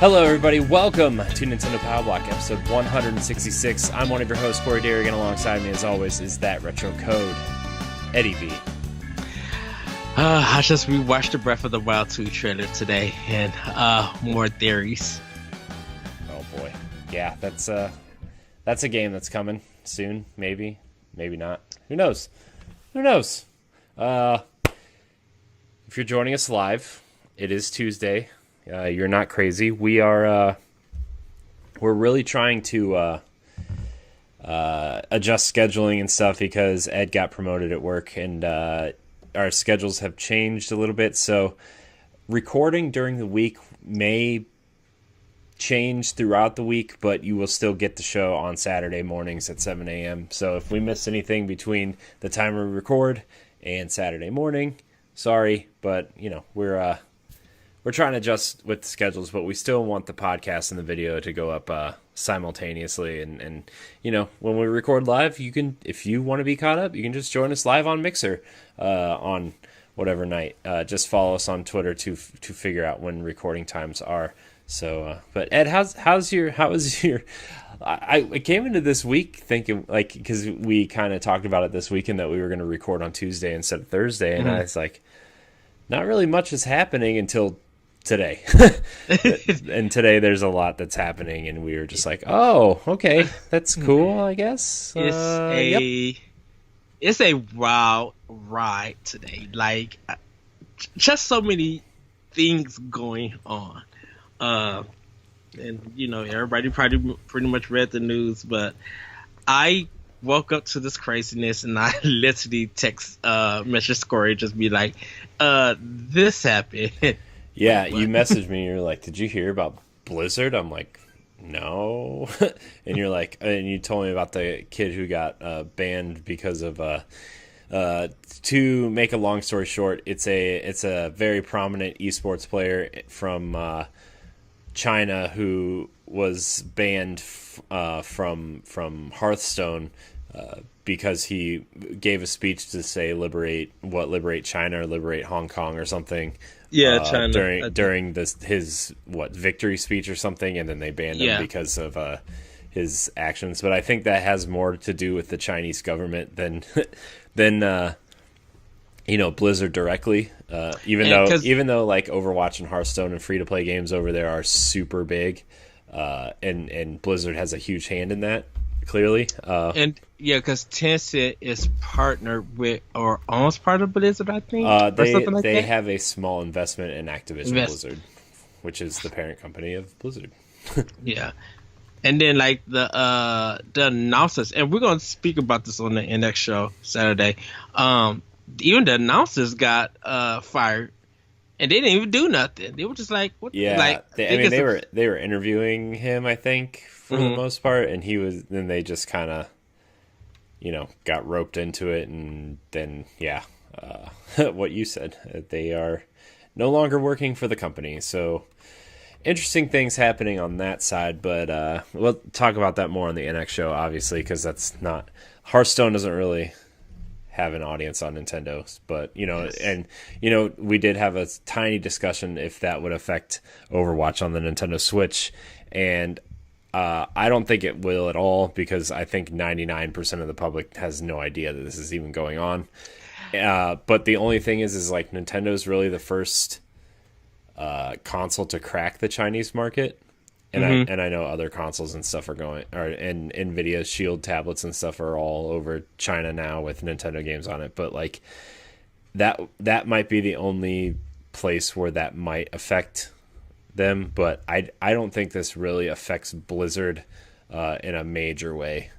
Hello, everybody. Welcome to Nintendo Pow Block, episode 166. I'm one of your hosts, Corey Dirrig, and alongside me, as always, is that retro code, Eddie V. I just rewatched the Breath of the Wild 2 trailer today, and more theories. Oh boy, yeah, that's a game that's coming soon. Maybe not. Who knows? If you're joining us live, it is Tuesday. You're not crazy. We're really trying to adjust scheduling and stuff because Ed got promoted at work, and our schedules have changed a little bit. So recording during the week may change throughout the week, but you will still get the show on Saturday mornings at 7 a.m. So if we miss anything between the time we record and Saturday morning, sorry, but we're trying to adjust with the schedules, but we still want the podcast and the video to go up simultaneously. And when we record live, you can, if you want to be caught up, you can just join us live on Mixer on whatever night. Just follow us on Twitter to figure out when recording times are. So, but Ed, how was your? I came into this week thinking, like, because we kind of talked about it this weekend that we were going to record on Tuesday instead of Thursday, and I was like, not really much is happening until today. And today there's a lot that's happening, and we were just like, oh, okay, that's cool, I guess. It's a wild ride today. Like, just so many things going on. And everybody probably pretty much read the news, but I woke up to this craziness, and I literally text message Corey, just be like, this happened. Yeah, you messaged me, and you're like, did you hear about Blizzard? I'm like, no. And you're like, and you told me about the kid who got banned because of to make a long story short, it's a very prominent esports player from China who was banned from Hearthstone because he gave a speech to say liberate China or liberate Hong Kong or something. Yeah, China during his victory speech or something, and then they banned him because of his actions. But I think that has more to do with the Chinese government than Blizzard directly. Even though like Overwatch and Hearthstone and free to play games over there are super big, and Blizzard has a huge hand in that. Clearly, because Tencent is partnered with or almost part of Blizzard, I think. They have a small investment in Activision Blizzard, which is the parent company of Blizzard. Yeah, and then like the announcers, and we're gonna speak about this on the next show Saturday. Even the announcers got fired, and they didn't even do nothing. They were just like, "What?" Yeah, like, they were interviewing him, I think, for the most part, and then they just kind of, got roped into it, and then what you said, they are no longer working for the company. So interesting things happening on that side, but we'll talk about that more on the NX show, obviously, because that's not Hearthstone doesn't really have an audience on Nintendo, but and we did have a tiny discussion if that would affect Overwatch on the Nintendo Switch, and I don't think it will at all, because I think 99% of the public has no idea that this is even going on. But the only thing is like Nintendo's really the first console to crack the Chinese market. And I know other consoles and stuff and NVIDIA Shield tablets and stuff are all over China now with Nintendo games on it. But like that might be the only place where that might affect them. But I don't think this really affects Blizzard in a major way.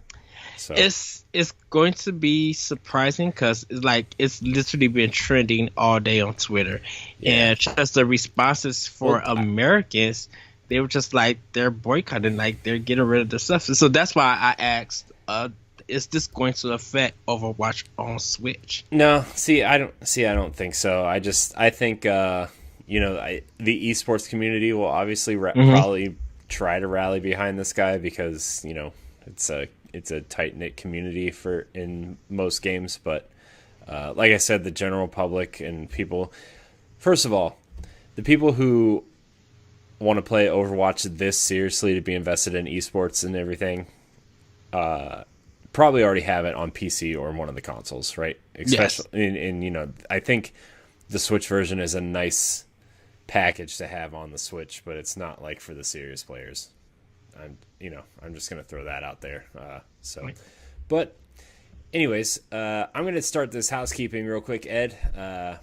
So it's going to be surprising because it's literally been trending all day on Twitter, and just the responses for Americans. They were just like, they're boycotting, like they're getting rid of their stuff. So that's why I asked, is this going to affect Overwatch on Switch? No, I don't think so. I think the esports community will obviously probably try to rally behind this guy, because it's a tight knit community in most games. But like I said, the general public and people, first of all, the people who want to play Overwatch this seriously to be invested in esports and everything, probably already have it on PC or one of the consoles, right? Especially, and I think the Switch version is a nice package to have on the Switch, but it's not like for the serious players. I'm just gonna throw that out there. But anyways, I'm gonna start this housekeeping real quick. Ed,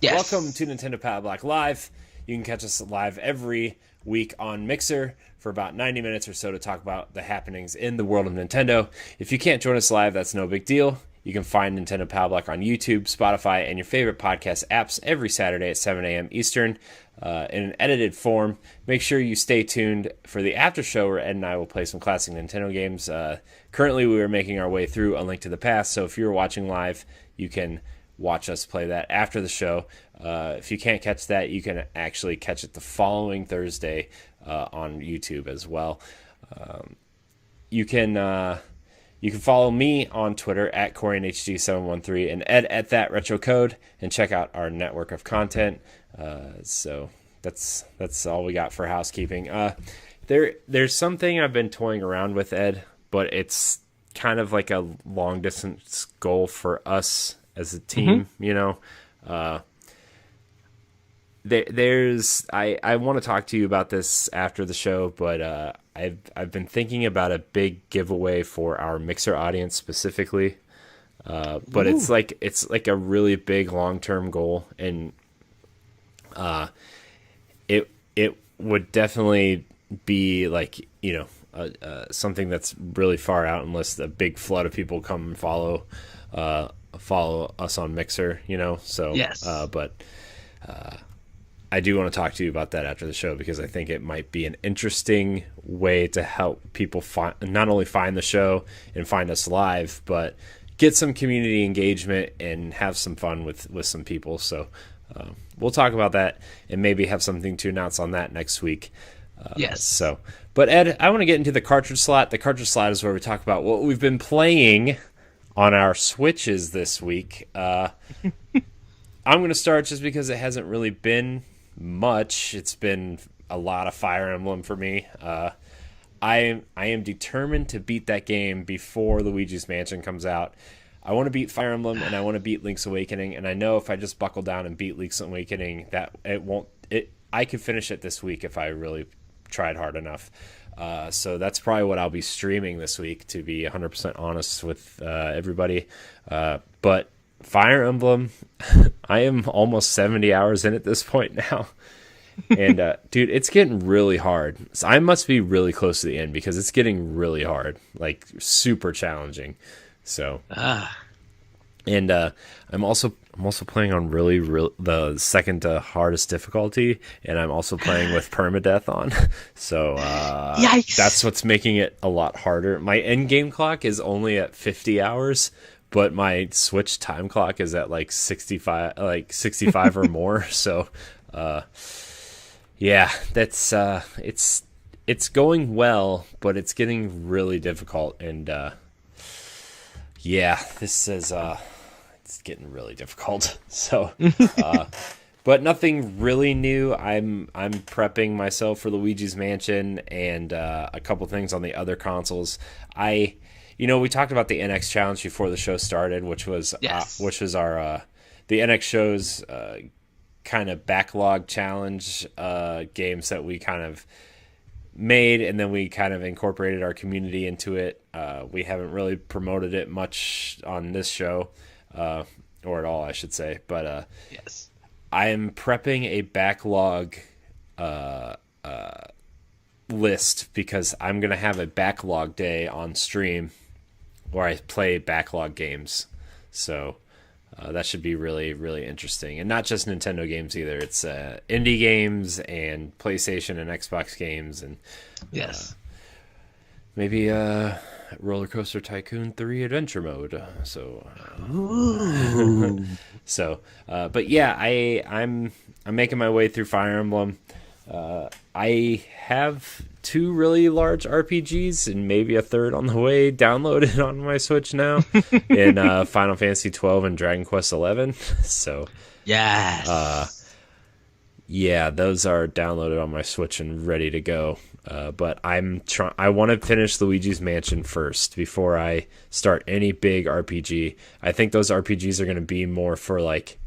Yes. Welcome to Nintendo Pow Block Live. You can catch us live every week on Mixer for about 90 minutes or so to talk about the happenings in the world of Nintendo. If you can't join us live, that's no big deal. You can find Nintendo Pow Block on YouTube, Spotify, and your favorite podcast apps every Saturday at 7 a.m. Eastern in an edited form. Make sure you stay tuned for the after show where Ed and I will play some classic Nintendo games. Currently, we are making our way through A Link to the Past, so if you're watching live, you can watch us play that after the show. If you can't catch that, you can actually catch it the following Thursday on YouTube as well. You can follow me on Twitter at CoreyNHG713 and Ed at that retro code, and check out our network of content. So that's all we got for housekeeping. There's something I've been toying around with, Ed, but it's kind of like a long distance goal for us as a team. I want to talk to you about this after the show, but I've been thinking about a big giveaway for our Mixer audience specifically. But it's like a really big long-term goal, and it would definitely be like, something that's really far out unless a big flood of people come and follow us on Mixer, so Yes. But I do want to talk to you about that after the show, because I think it might be an interesting way to help people not only find the show and find us live, but get some community engagement and have some fun with some people. So we'll talk about that and maybe have something to announce on that next week. Yes. But Ed, I want to get into the cartridge slot. The cartridge slot is where we talk about what we've been playing on our Switches this week. I'm going to start just because it hasn't really been much. It's been a lot of Fire Emblem for me. I am determined to beat that game before Luigi's Mansion comes out. I want to beat Fire Emblem and I want to beat Link's Awakening, and I know if I just buckle down and beat Link's Awakening, that I could finish it this week if I really tried hard enough. So that's probably what I'll be streaming this week, to be 100% honest with everybody. But Fire Emblem, I am almost 70 hours in at this point now. And dude, it's getting really hard. So I must be really close to the end, because it's getting really hard, like super challenging. So and I'm also playing on really the second to hardest difficulty, and I'm also playing with permadeath on. So Yikes. That's what's making it a lot harder. My end game clock is only at 50 hours, but my Switch time clock is at like 65 or more. So yeah, that's it's going well, but it's getting really difficult, and yeah, this is it's getting really difficult. So but nothing really new. I'm prepping myself for Luigi's Mansion and a couple things on the other consoles. We talked about the NX challenge before the show started, which was our the NX show's kind of backlog challenge games that we kind of made, and then we kind of incorporated our community into it. We haven't really promoted it much on this show, or at all, I should say. But yes, I am prepping a backlog list, because I'm going to have a backlog day on stream where I play backlog games. So that should be really, really interesting. And not just Nintendo games either. It's indie games and PlayStation and Xbox games. And yes, maybe Roller Coaster Tycoon 3 Adventure Mode. But yeah, I'm making my way through Fire Emblem. I have 2 really large RPGs and maybe a third on the way downloaded on my Switch now in Final Fantasy 12 and Dragon Quest 11. So yes, Yeah, those are downloaded on my Switch and ready to go. But I want to finish Luigi's Mansion first before I start any big RPG. I think those RPGs are going to be more for like,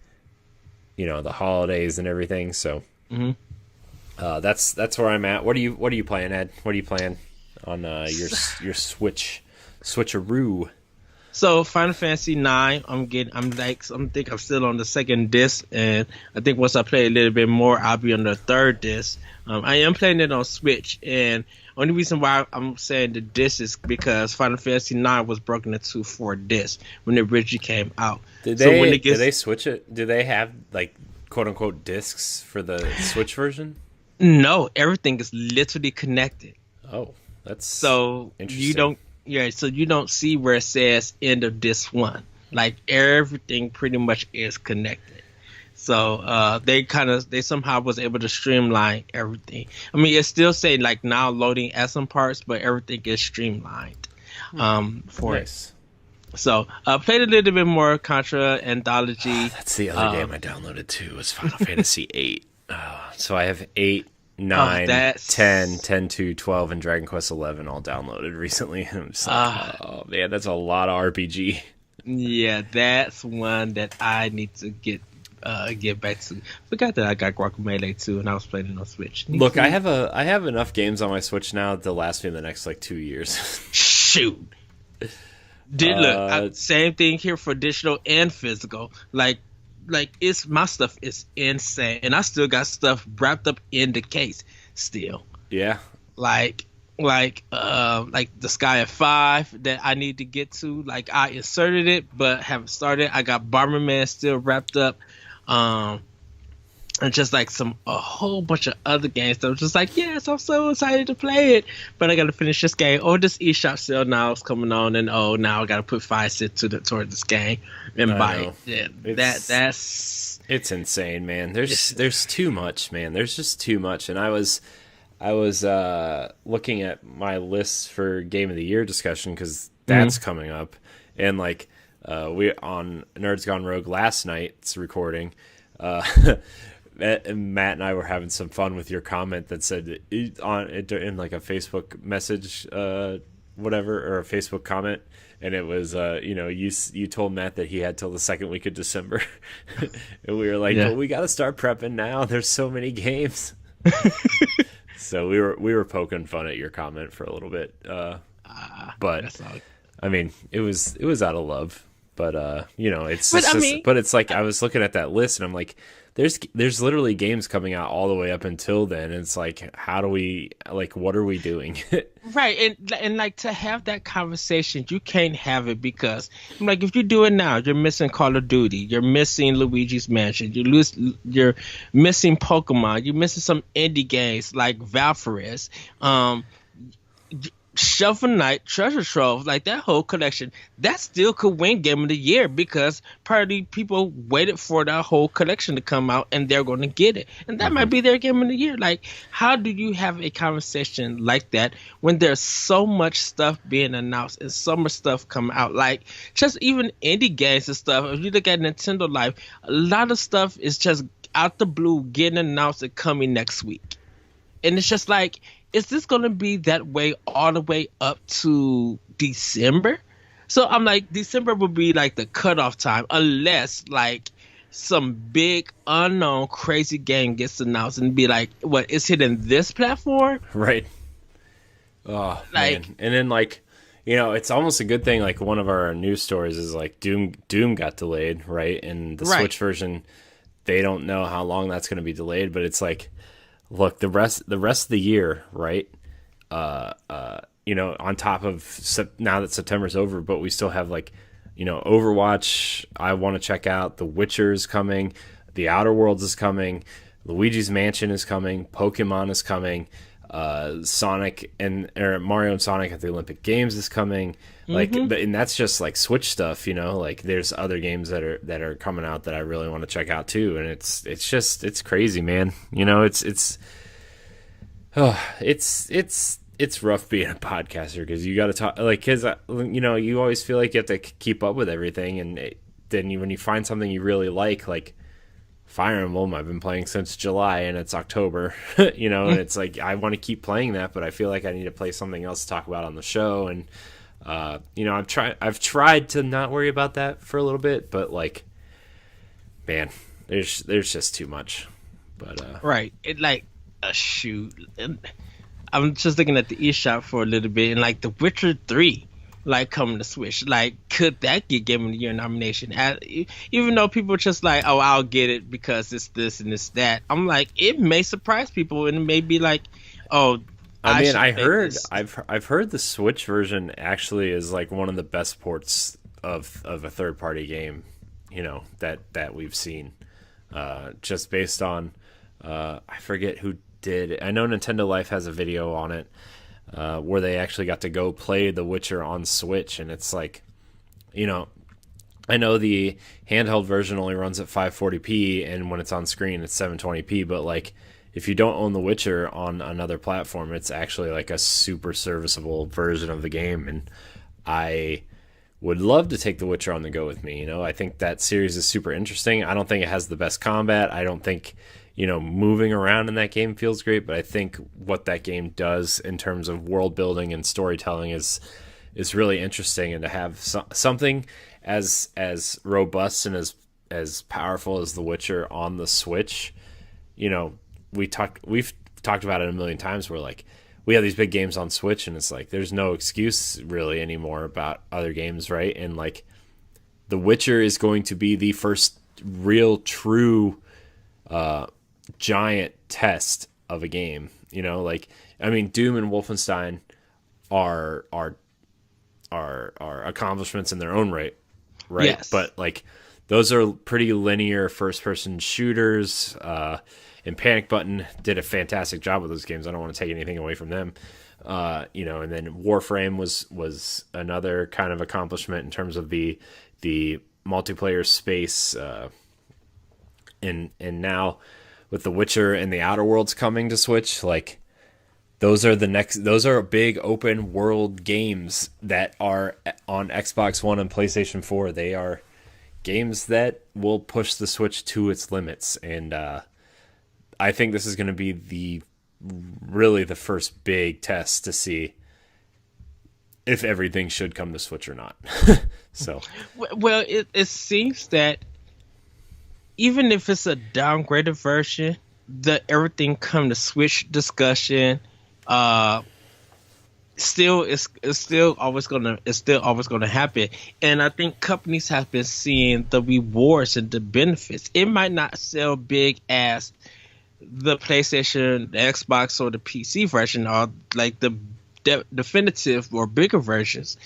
the holidays and everything. So that's where I'm at. What are you playing, Ed? What are you playing on your Switcheroo? So Final Fantasy 9, I think I'm still on the second disc, and I think once I play a little bit more, I'll be on the third disc. I am playing it on Switch, and only reason why I'm saying the disc is because Final Fantasy 9 was broken into 4 discs when it originally came out. Did they switch it? Do they have like quote unquote discs for the Switch version? No, everything is literally connected. Oh, that's so interesting. So you don't see where it says end of disc 1. Like everything pretty much is connected. So they somehow was able to streamline everything. I mean, it's still saying like now loading at some parts, but everything is streamlined for nice. it. So I played a little bit more Contra Anthology. That's the other game I downloaded too, was Final Fantasy 8. So I have 8, 9, 10, 10 to 12, and Dragon Quest 11 all downloaded recently. I'm just like, oh man, that's a lot of RPG. Yeah, that's one that I need to get back to. Forgot that I got Guacamelee too, and I was playing it on Switch. Look, I have enough games on my Switch now to last me the next like 2 years. Shoot. Same thing here for digital and physical. Like it's my stuff is insane, and I still got stuff wrapped up in the case still. Yeah. Like the Sky of 5 that I need to get to. Like I inserted it but haven't started. I got Bomberman still wrapped up. And just like a whole bunch of other games that was just like, yes, I'm so excited to play it, but I got to finish this game. Oh, this eShop sale now is coming on, and now I got to put 5 cents toward this game and buy it. Yeah, it's insane, man. There's too much, man. There's just too much, and I was looking at my list for Game of the Year discussion because that's coming up, and like we on Nerds Gone Rogue last night's recording. Matt and I were having some fun with your comment that said in like a Facebook message, whatever, or a Facebook comment, and it was you told Matt that he had till the second week of December, and we were like, well, we got to start prepping now. There's so many games. So we were poking fun at your comment for a little bit, but I mean it was out of love, but it's like I was looking at that list and I'm like, there's literally games coming out all the way up until then, and it's like, how do we, like, what are we doing? Right, and like, to have that conversation, you can't have it because, like, if you do it now, you're missing Call of Duty, you're missing Luigi's Mansion, you're missing Pokemon, you're missing some indie games like Valkyries, Shovel Knight, Treasure Trove, like that whole collection, that still could win Game of the Year because probably people waited for that whole collection to come out and they're going to get it. And that might be their Game of the Year. Like, how do you have a conversation like that when there's so much stuff being announced and so much stuff coming out? Like, just even indie games and stuff. If you look at Nintendo Life, a lot of stuff is just out the blue getting announced and coming next week. And it's just like, is this going to be that way all the way up to December? So I'm like, December would be like the cutoff time, unless like some big unknown crazy game gets announced and be like, what, it's hitting this platform? Right. Oh, like, man. And then like, it's almost a good thing. Like one of our news stories is like Doom got delayed, right? And the Switch version, they don't know how long that's going to be delayed, but it's like, look, the rest of the year, right? On top of now that September's over, but we still have like, Overwatch. I want to check out. The Witcher's coming. The Outer Worlds is coming. Luigi's Mansion is coming. Pokemon is coming. Mario and Sonic at the Olympic Games is coming. Like, and that's just like Switch stuff, Like, there's other games that are coming out that I really want to check out too, and it's crazy, man. It's rough being a podcaster because you got to talk, like, because you always feel like you have to keep up with everything, and then when you find something you really like Fire Emblem I've been playing since July and it's October, you know, and it's like I want to keep playing that, but I feel like I need to play something else to talk about on the show. And you know, I've tried to not worry about that for a little bit, but like, man, there's just too much. But right, it like a shoot. I'm just looking at the eShop for a little bit, and like The Witcher 3, like coming to Switch, like could that get Game of the Year nomination? Even though people are just like, oh, I'll get it because it's this and it's that. I'm like, it may surprise people, and it may be like, oh. I mean, I've heard the Switch version actually is like one of the best ports of a third party game, you know, that we've seen. Just based on I forget who did it. I know Nintendo Life has a video on it where they actually got to go play The Witcher on Switch, and it's like, you know, I know the handheld version only runs at 540p, and when it's on screen it's 720p, but like if you don't own The Witcher on another platform, it's actually like a super serviceable version of the game, and I would love to take The Witcher on the go with me. You know, I think that series is super interesting. I don't think it has the best combat. I don't think, you know, moving around in that game feels great, but I think what that game does in terms of world building and storytelling is really interesting. And to have something as robust and as powerful as The Witcher on the Switch, you know, we've talked about it a million times where like we have these big games on Switch and it's like there's no excuse really anymore about other games, right? And like The Witcher is going to be the first real true giant test of a game, you know, like I mean Doom and Wolfenstein are accomplishments in their own right? Yes. But like those are pretty linear first person shooters, and Panic Button did a fantastic job with those games. I don't want to take anything away from them. You know, and then Warframe was another kind of accomplishment in terms of the multiplayer space, and now with The Witcher and the Outer Worlds coming to Switch, like those are big open world games that are on Xbox One and PlayStation 4. They are games that will push the Switch to its limits, and I think this is going to be really the first big test to see if everything should come to Switch or not. So, well, it seems that even if it's a downgraded version, the everything come to Switch discussion still always gonna happen. And I think companies have been seeing the rewards and the benefits. It might not sell big as the PlayStation, the Xbox, or the PC version, or like the definitive or bigger versions.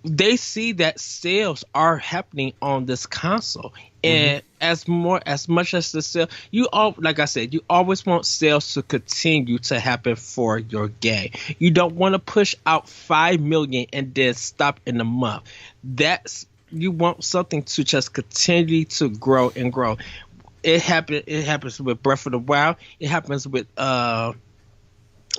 They see that sales are happening on this console, and as much as the sale, like I said, you always want sales to continue to happen for your game. You don't want to push out 5 million and then stop in a month. You want something to just continue to grow and grow. It happens with Breath of the Wild. It happens with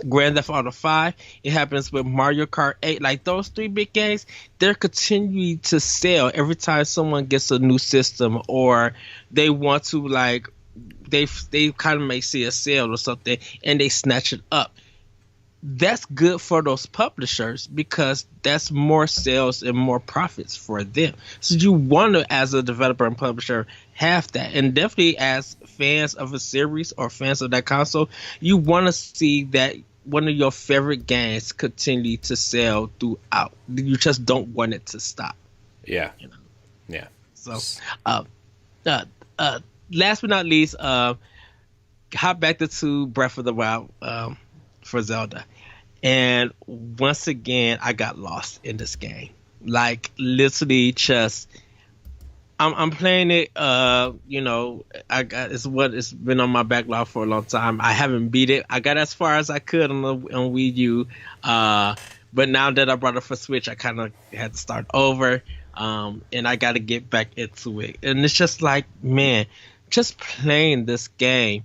Grand Theft Auto 5. It happens with Mario Kart 8. Like those three big games, they're continuing to sell every time someone gets a new system, or they want to like they kind of may see a sale or something and they snatch it up. That's good for those publishers because that's more sales and more profits for them. So you want to, as a developer and publisher, have that. And definitely as fans of a series or fans of that console, you want to see that one of your favorite games continue to sell throughout. You just don't want it to stop. Yeah. You know? Yeah. So, last but not least, hop back to Breath of the Wild for Zelda. And once again, I got lost in this game. Like literally just I'm playing it, you know, it's been on my backlog for a long time. I haven't beat it. I got as far as I could on Wii U. But now that I brought it for Switch, I kind of had to start over. And I got to get back into it. And it's just like, man, just playing this game,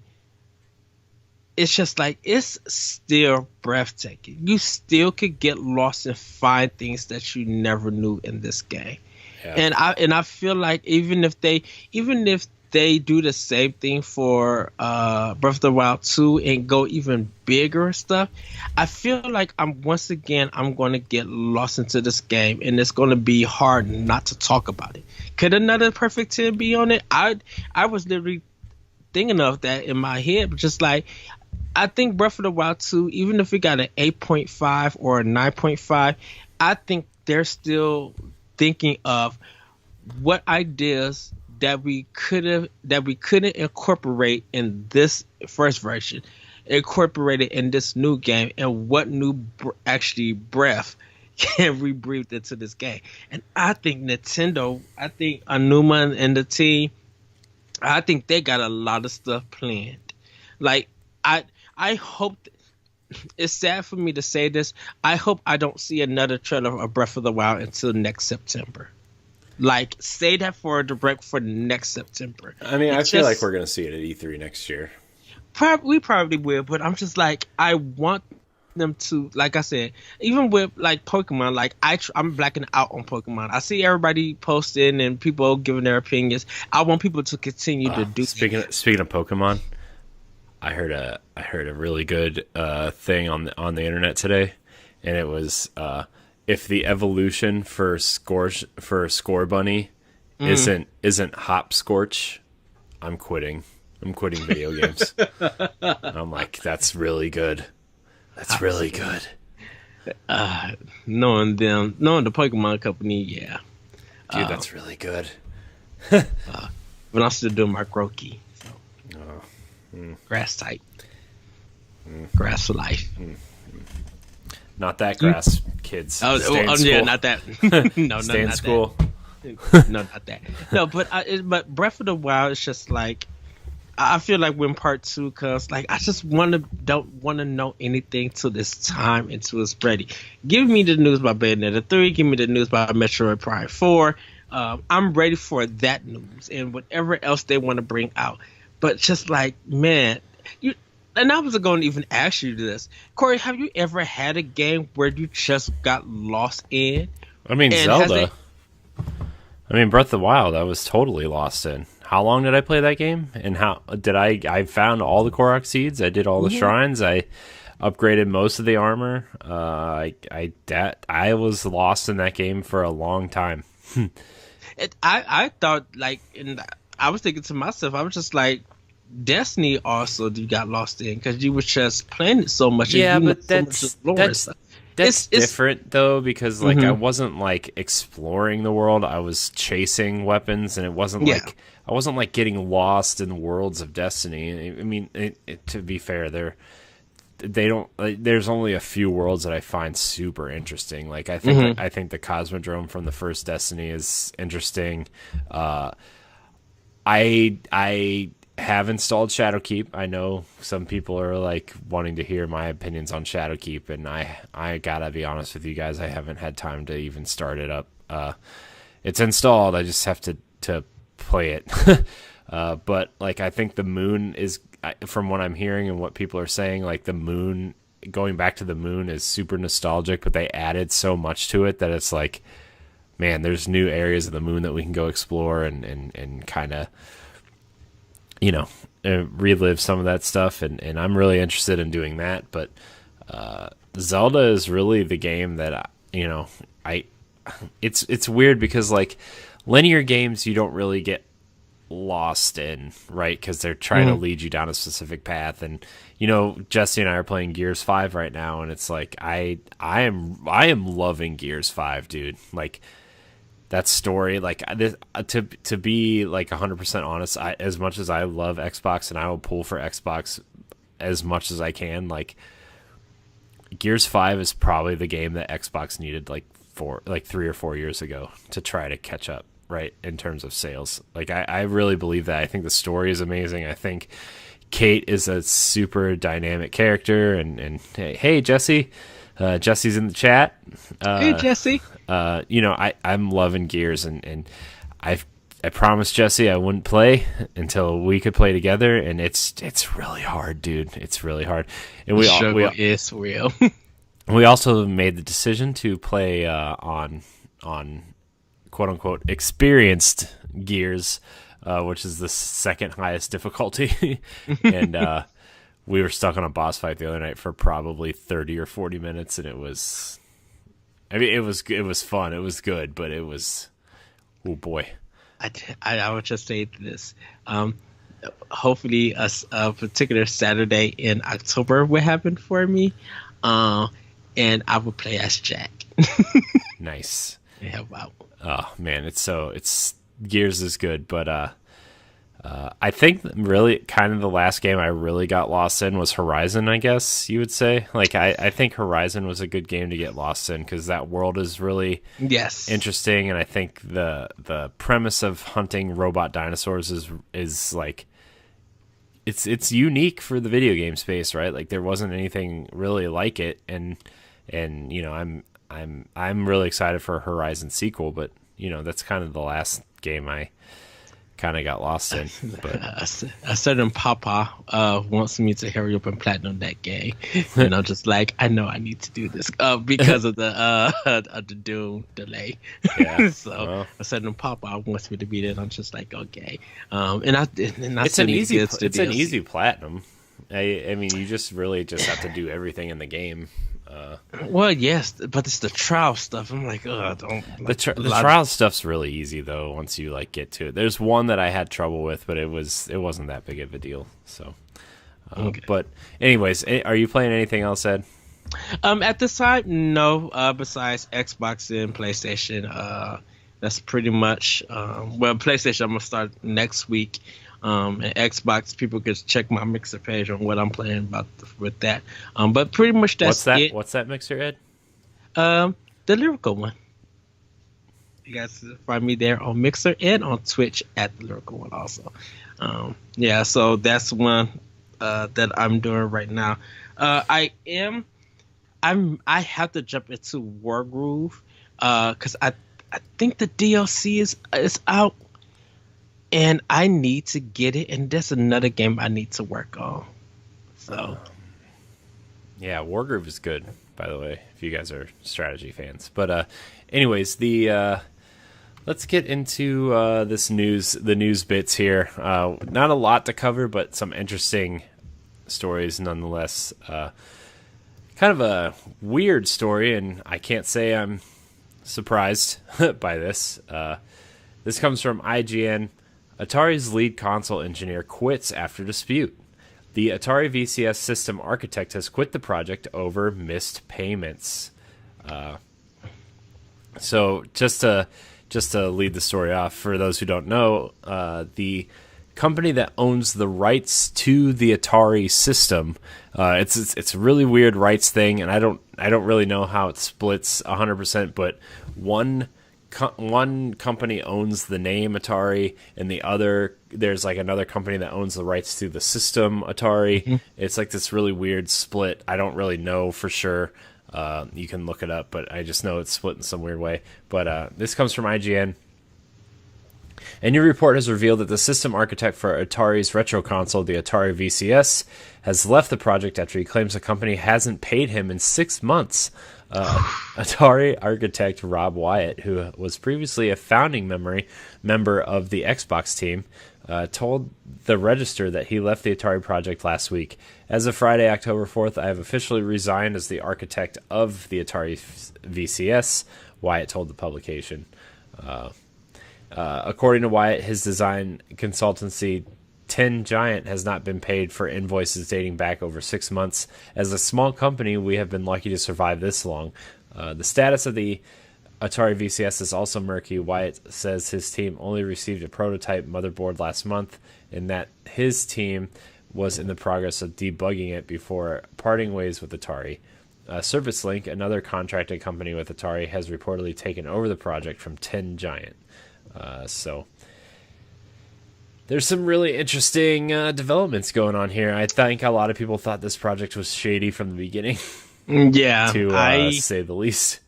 it's just like, it's still breathtaking. You still could get lost and find things that you never knew in this game. Yeah. And I feel like even if they do the same thing for Breath of the Wild 2 and go even bigger and stuff, I feel like I'm going to get lost into this game, and it's going to be hard not to talk about it. Could another Perfect 10 be on it? I was literally thinking of that in my head, but just like, I think Breath of the Wild 2, even if we got an 8.5 or a 9.5, I think they're still thinking of what ideas that we couldn't incorporate in this first version, incorporated in this new game, and what new breath can we breathe into this game. And I think Nintendo, I think Anuma and the team, I think they got a lot of stuff planned. Like, I hope. It's sad for me to say this. I hope I don't see another trailer of Breath of the Wild until next September. Like, say that for a direct for next September. I mean, I feel like we're going to see it at E3 next year. We probably will, but I'm just like, I want them to, like I said, even with like Pokemon, like I'm blacking out on Pokemon. I see everybody posting and people giving their opinions. I want people to continue to do. Speaking of Pokemon, I heard a really good thing on the internet today, and it was if the evolution for Score Bunny isn't Hopscorch, I'm quitting. I'm quitting video games. I'm like, that's really good. That's really good. Knowing the Pokemon company, yeah. Dude, that's really good. But I'm still doing my Grookey. So. Grass type. Grass for life. Not that grass, kids. Yeah, not that. No, Stay in not school. That. No, not that. No, but Breath of the Wild is just like, I feel like when part 2 comes, like, I just don't want to know anything till this time until it's ready. Give me the news about Bayonetta 3. Give me the news about Metroid Prime 4. I'm ready for that news and whatever else they want to bring out. But just like, man, and I was going to even ask you this, Corey. Have you ever had a game where you just got lost in? I mean, Zelda. I mean, Breath of the Wild, I was totally lost in. How long did I play that game? And how did I found all the Korok seeds. I did all the shrines. I upgraded most of the armor. I was lost in that game for a long time. I thought, like, I was thinking to myself, I was just like, Destiny also you got lost in because you were just playing it so much. Yeah, but that's different though, because like I wasn't like exploring the world. I was chasing weapons, and it wasn't like I wasn't like getting lost in the worlds of Destiny. I mean, to be fair, there's only a few worlds that I find super interesting. Like I think the Cosmodrome from the first Destiny is interesting. I have installed Shadowkeep. I know some people are like wanting to hear my opinions on Shadowkeep, and I gotta be honest with you guys, I haven't had time to even start it up. It's installed. I just have to play it. But like, I think the moon is, from what I'm hearing and what people are saying, like the moon, going back to the moon is super nostalgic, but they added so much to it that it's like, man, there's new areas of the moon that we can go explore and kind of, you know, relive some of that stuff. And I'm really interested in doing that. But Zelda is really the game that, it's weird because like linear games, you don't really get lost in, right? Because they're trying to lead you down a specific path. And, you know, Jesse and I are playing Gears 5 right now, and it's like, I am loving Gears 5, dude. Like, that story, like to be like 100% honest, as much as I love Xbox and I will pull for Xbox as much as I can, like Gears 5 is probably the game that Xbox needed like 3 or 4 years ago to try to catch up, right, in terms of sales. Like I really believe that. I think the story is amazing. I think Kate is a super dynamic character, and hey Jesse, Jesse's in the chat. Hey Jesse. I'm loving Gears, and I promised Jesse I wouldn't play until we could play together, and it's really hard, dude. It's really hard. And is real. We also made the decision to play on quote unquote experienced Gears which is the second highest difficulty. And we were stuck on a boss fight the other night for probably 30 or 40 minutes, and it was fun. It was good, but it was, oh boy. I would just say this. Hopefully a particular Saturday in October will happen for me. And I will play as Jack. Nice. Yeah, wow. Oh man, it's Gears is good, but I think really kind of the last game I really got lost in was Horizon, I guess you would say. Like I think Horizon was a good game to get lost in because that world is really interesting, and I think the premise of hunting robot dinosaurs is like it's unique for the video game space, right? Like there wasn't anything really like it, and you know I'm really excited for a Horizon sequel, but you know that's kind of the last game I kind of got lost in. But a certain Papa wants me to hurry up and platinum that game, and I'm just like, I know I need to do this because of the Doom delay. Yeah. So a certain Papa wants me to beat it. I'm just like, okay. And it's an easy platinum. I mean, you just have to do everything in the game. Well, yes, but it's the trial stuff. I'm like, oh, the trial stuff's really easy though. Once you like get to it, there's one that I had trouble with, but it wasn't that big of a deal. So, okay. But anyways, are you playing anything else, Ed? At this time, no. Besides Xbox and PlayStation, that's pretty much. Well, PlayStation, I'm gonna start next week. And Xbox, people can check my Mixer page on what I'm playing with that. But pretty much that's it. What's that Mixer, Ed? The Lyrical one. You guys find me there on Mixer and on Twitch at the Lyrical one also. Yeah, so that's one that I'm doing right now. I have to jump into Wargroove because I think the DLC is out. And I need to get it, and that's another game I need to work on. So, yeah, Wargroove is good, by the way, if you guys are strategy fans. But, anyways, let's get into the news bits here. Not a lot to cover, but some interesting stories nonetheless. Kind of a weird story, and I can't say I'm surprised by this. This comes from IGN. Atari's lead console engineer quits after dispute. The Atari VCS system architect has quit the project over missed payments. So just to lead the story off, for those who don't know, the company that owns the rights to the Atari system, it's a really weird rights thing, and I don't really know how it splits 100%, but one company owns the name Atari, and there's like another company that owns the rights to the system Atari. Mm-hmm. It's like this really weird split. I don't really know for sure. You can look it up, but I just know it's split in some weird way. But this comes from IGN. A new report has revealed that the system architect for Atari's retro console, the Atari VCS, has left the project after he claims the company hasn't paid him in 6 months. Atari architect Rob Wyatt, who was previously a founding member of the Xbox team, told the Register that he left the Atari project last week. As of Friday, October 4th, I have officially resigned as the architect of the Atari VCS, Wyatt told the publication. According to Wyatt, his design consultancy 10 Giant has not been paid for invoices dating back over 6 months. As a small company, we have been lucky to survive this long. The status of the Atari VCS is also murky. Wyatt says his team only received a prototype motherboard last month, and that his team was in the progress of debugging it before parting ways with Atari. Service Link, another contracted company with Atari, has reportedly taken over the project from 10 Giant. So there's some really interesting developments going on here. I think a lot of people thought this project was shady from the beginning. Yeah, to say the least.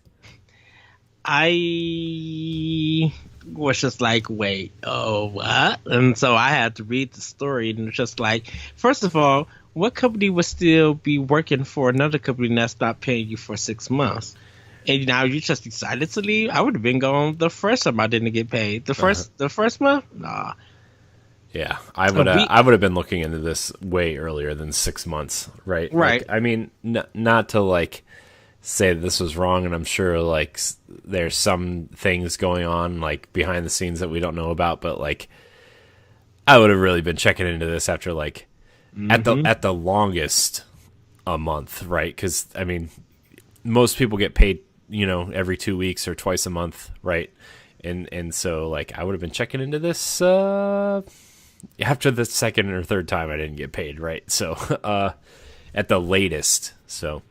I was just like, wait, oh, what? And so I had to read the story, and it's just like, first of all, what company would still be working for another company that's not paying you for 6 months? And now you just decided to leave? I would have been gone the first time I didn't get paid. The first month? Nah. Yeah, I would have been looking into this way earlier than 6 months, right? Right. Like, I mean, not to like say that this was wrong, and I'm sure like there's some things going on like behind the scenes that we don't know about, but like I would have really been checking into this after like at the longest a month, right? Because I mean, most people get paid, every 2 weeks or twice a month, right? And so like I would have been checking into this after the second or third time I didn't get paid, right? So at the latest. So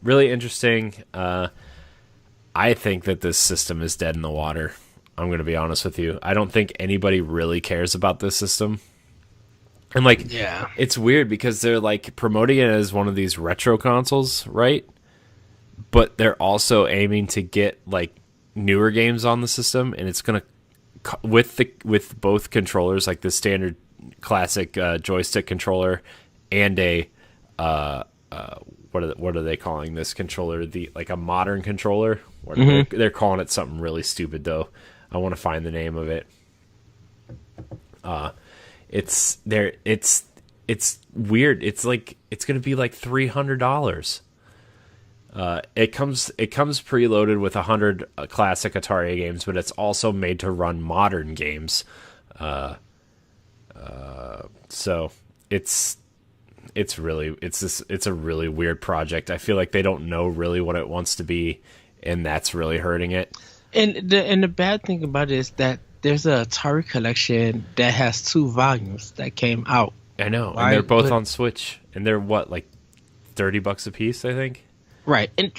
really interesting. I think that this system is dead in the water. I'm going to be honest with you. I don't think anybody really cares about this system. And like, Yeah, it's weird because they're like promoting it as one of these retro consoles, right? But they're also aiming to get like newer games on the system, and it's going to with both controllers, like the standard classic joystick controller and a what are they calling this controller? Like a modern controller. They're calling it something really stupid though. I want to find the name of it. It's weird. It's like it's gonna be like $300. It comes preloaded with 100 classic Atari games, but it's also made to run modern games. So it's a really weird project. I feel like they don't know really what it wants to be, and that's really hurting it. and the bad thing about it is that there's a Atari collection that has 2 volumes that came out. I know, right? And they're both on Switch, and they're what, like $30 a piece, I think. Right, and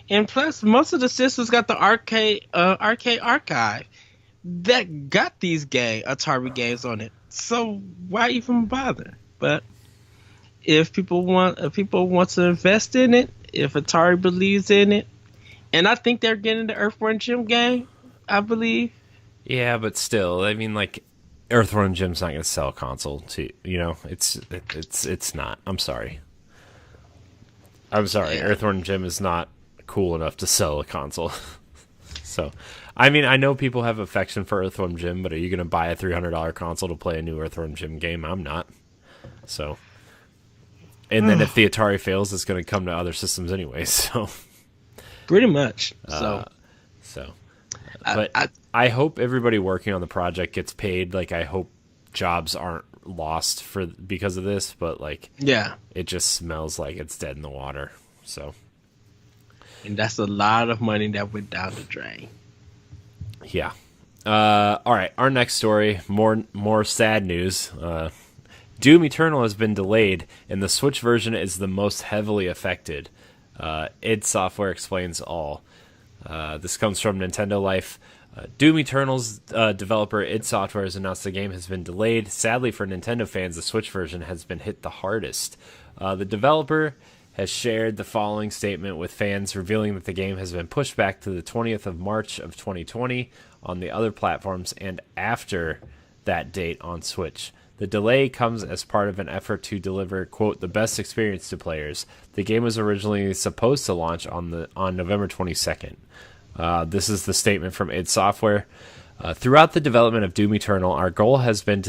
and plus most of the systems got the arcade archive that got these Atari games on it. So why even bother? But if people want to invest in it, if Atari believes in it, and I think they're getting the Earthworm Jim game, I believe. Yeah, but still, I mean, like Earthworm Jim's not going to sell a console to it's not. I'm sorry. Yeah. Earthworm Jim is not cool enough to sell a console. So, I mean, I know people have affection for Earthworm Jim, but are you going to buy a $300 console to play a new Earthworm Jim game? I'm not. So, and then if the Atari fails, it's going to come to other systems anyway. So, pretty much. But I hope everybody working on the project gets paid. Like, I hope jobs aren't lost because of this. But like, yeah, it just smells like it's dead in the water. So, and that's a lot of money that went down the drain. Yeah. All right. Our next story, more sad news. Doom Eternal has been delayed, and the Switch version is the most heavily affected. id Software explains all. This comes from Nintendo Life. Doom Eternal's developer id Software has announced the game has been delayed. Sadly for Nintendo fans, the Switch version has been hit the hardest. The developer has shared the following statement with fans, revealing that the game has been pushed back to the 20th of March of 2020 on the other platforms and after that date on Switch. The delay comes as part of an effort to deliver, quote, the best experience to players. The game was originally supposed to launch on November 22nd. This is the statement from id Software. Throughout the development of Doom Eternal, our goal has been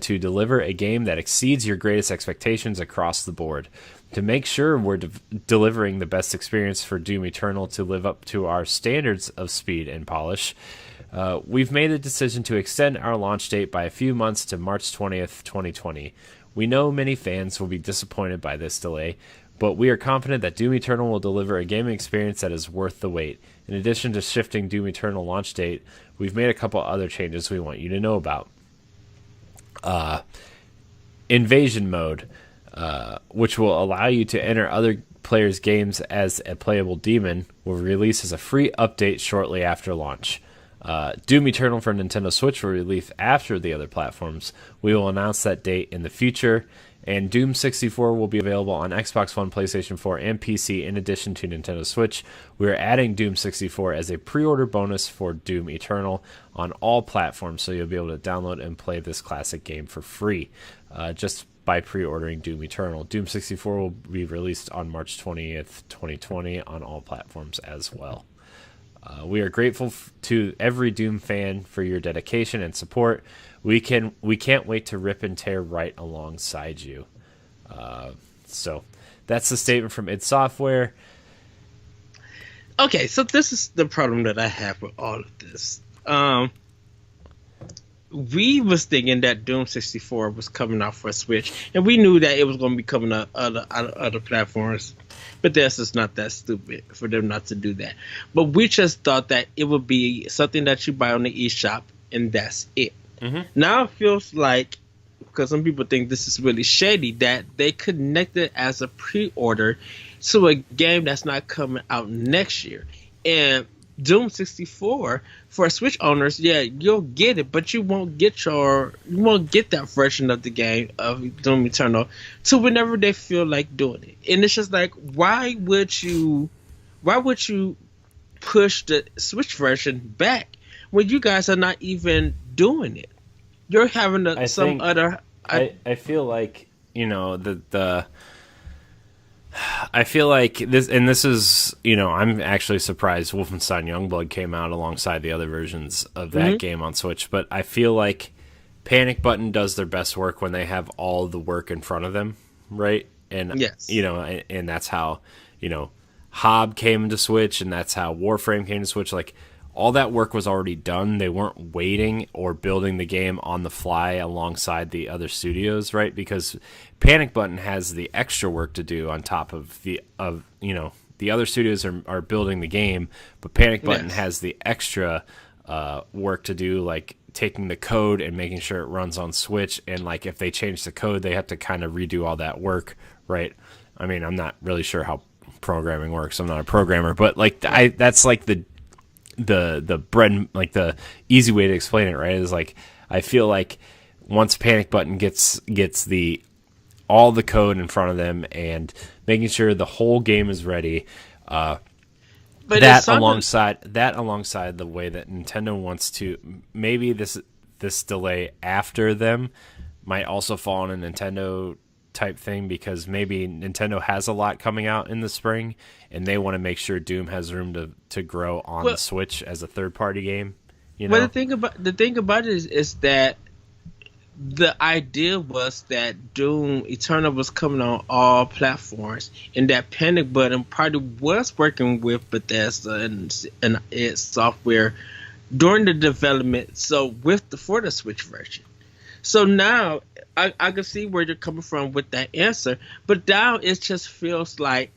to deliver a game that exceeds your greatest expectations across the board. To make sure we're delivering the best experience for Doom Eternal to live up to our standards of speed and polish, we've made the decision to extend our launch date by a few months to March 20th, 2020. We know many fans will be disappointed by this delay, but we are confident that Doom Eternal will deliver a gaming experience that is worth the wait. In addition to shifting Doom Eternal launch date, we've made a couple other changes we want you to know about. Invasion mode, which will allow you to enter other players' games as a playable demon, will release as a free update shortly after launch. Doom Eternal for Nintendo Switch will release after the other platforms. We will announce that date in the future. And Doom 64 will be available on Xbox One, PlayStation 4, and PC in addition to Nintendo Switch. We are adding Doom 64 as a pre-order bonus for Doom Eternal on all platforms, so you'll be able to download and play this classic game for free just by pre-ordering Doom Eternal. Doom 64 will be released on March 20th, 2020 on all platforms as well. We are grateful to every Doom fan for your dedication and support. We can't wait to rip and tear right alongside you. So that's the statement from id Software. Okay, so this is the problem that I have with all of this. We was thinking that Doom 64 was coming out for Switch, and we knew that it was going to be coming out other platforms. But that's just not that stupid for them not to do that. But we just thought that it would be something that you buy on the eShop, and that's it. Mm-hmm. Now it feels like, because some people think this is really shady, that they connected as a pre-order to a game that's not coming out next year. And Doom 64 for Switch owners, yeah, you'll get it, but you won't get that version of the game of Doom Eternal to whenever they feel like doing it. And it's just like, why would you push the Switch version back when you guys are not even doing it? You're having I feel like, I feel like this, and this is, I'm actually surprised Wolfenstein Youngblood came out alongside the other versions of that game on Switch, but I feel like Panic Button does their best work when they have all the work in front of them, right? And, yes. And that's how, Hob came to Switch, and that's how Warframe came to Switch. Like, all that work was already done. They weren't waiting or building the game on the fly alongside the other studios, right? Because Panic Button has the extra work to do on top of the other studios are building the game, but Panic Button has the extra work to do, like taking the code and making sure it runs on Switch. And like if they change the code, they have to kind of redo all that work, right? I mean, I'm not really sure how programming works. I'm not a programmer, but like that's like the bread, like the easy way to explain it, right, is like I feel like once Panic Button gets all the code in front of them and making sure the whole game is ready, but that alongside the way that Nintendo wants to, maybe this delay after them might also fall on a Nintendo type thing, because maybe Nintendo has a lot coming out in the spring and they want to make sure Doom has room to grow on the Switch as a third-party game. But the thing about it is that the idea was that Doom Eternal was coming on all platforms, and that Panic Button probably was working with Bethesda and id Software during the development, so for the Switch version. So now I can see where you're coming from with that answer, but now it just feels like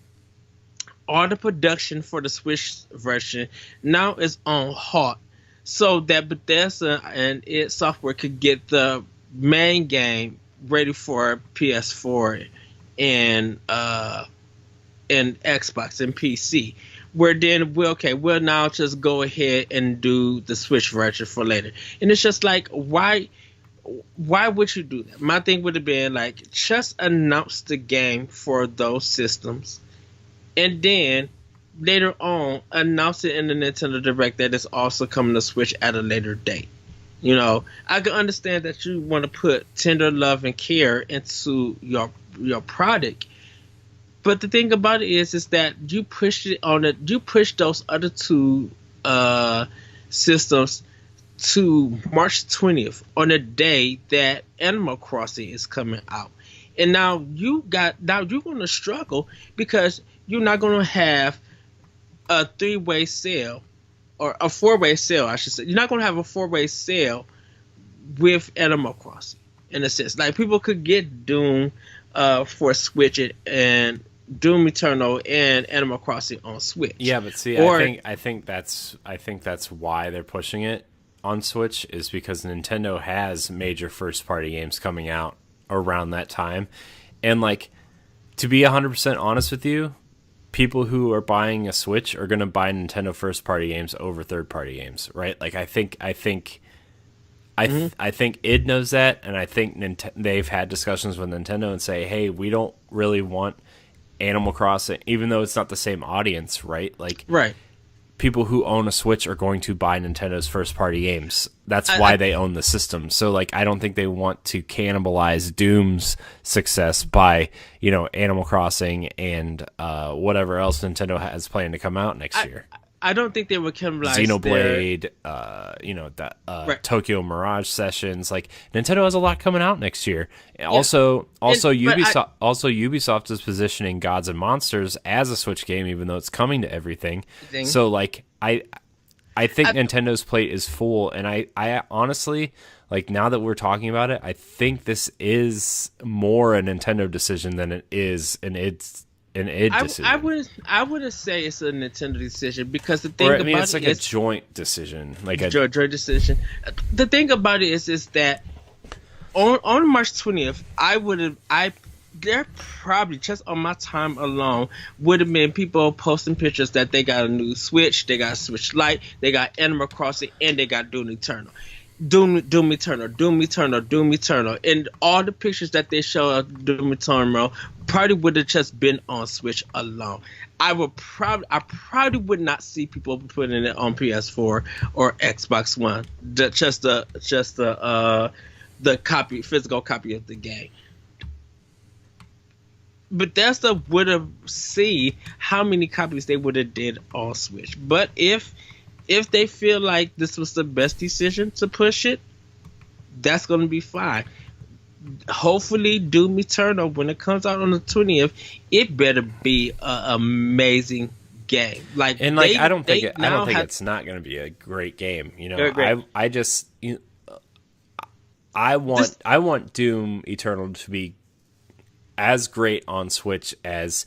all the production for the Switch version now is on halt, so that Bethesda and id Software could get the main game ready for PS4 and Xbox and PC. Where then we'll now just go ahead and do the Switch version for later. And it's just like, why would you do that? My thing would have been like, just announce the game for those systems, and then later on announce it in the Nintendo Direct that it's also coming to Switch at a later date. I can understand that you want to put tender love and care into your product, but the thing about it is that you pushed those other two systems to March 20th on the day that Animal Crossing is coming out. And now you're going to struggle because you're not going to have a 3-way sale, or a 4-way sale, I should say. You're not going to have a 4-way sale with Animal Crossing, in a sense. Like, people could get Doom for Switch and Doom Eternal and Animal Crossing on Switch. Yeah, but see, I think that's why they're pushing it on Switch, is because Nintendo has major first-party games coming out around that time. And, like, to be 100% honest with you, people who are buying a Switch are going to buy Nintendo first-party games over third-party games, right? Like, I think id knows that, and I think they've had discussions with Nintendo and say, hey, we don't really want Animal Crossing, even though it's not the same audience, right? Like, right. People who own a Switch are going to buy Nintendo's first-party games. That's why they own the system. So, like, I don't think they want to cannibalize Doom's success by, Animal Crossing and whatever else Nintendo has planned to come out next year. I don't think they would cannibalize Xenoblade, Right. Tokyo Mirage Sessions. Like, Nintendo has a lot coming out next year. Yeah. Also, But Ubisoft is positioning Gods and Monsters as a Switch game, even though it's coming to everything. So, like, I think Nintendo's plate is full, and I honestly, like, now that we're talking about it, I think this is more a Nintendo decision than it is an id decision. I wouldn't say it's a Nintendo decision, because the thing about it's like a joint decision, like a joint decision. The thing about it is that on March 20th, there probably, just on my time alone, would have been people posting pictures that they got a new Switch, they got a Switch Lite, they got Animal Crossing, and they got Doom Eternal. Doom Eternal, and all the pictures that they show of Doom Eternal probably would have just been on Switch alone. I probably would not see people putting it on PS4 or Xbox One. Just the physical copy of the game. Bethesda would have seen how many copies they would have did on Switch. But if they feel like this was the best decision to push it, that's going to be fine. Hopefully, Doom Eternal, when it comes out on the 20th, it better be an amazing game. I don't think it's not going to be a great game. You know, I want Doom Eternal to be as great on Switch as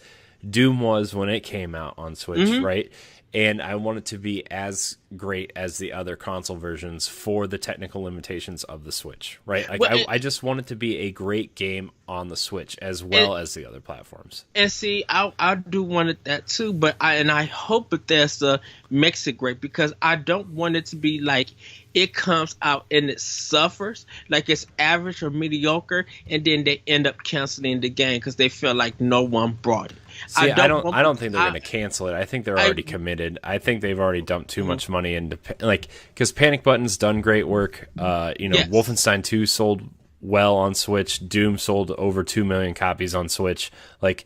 Doom was when it came out on Switch, right? And I want it to be as great as the other console versions for the technical limitations of the Switch, right? I just want it to be a great game on the Switch as well as the other platforms. And see, I do want that too, but I hope Bethesda makes it great, because I don't want it to be like it comes out and it suffers, like it's average or mediocre, and then they end up canceling the game because they feel like no one brought it. See, I don't think they're going to cancel it. I think they're already committed. I think they've already dumped too much money into, like, because Panic Button's done great work. Yes. Wolfenstein 2 sold well on Switch. Doom sold over 2 million copies on Switch. Like,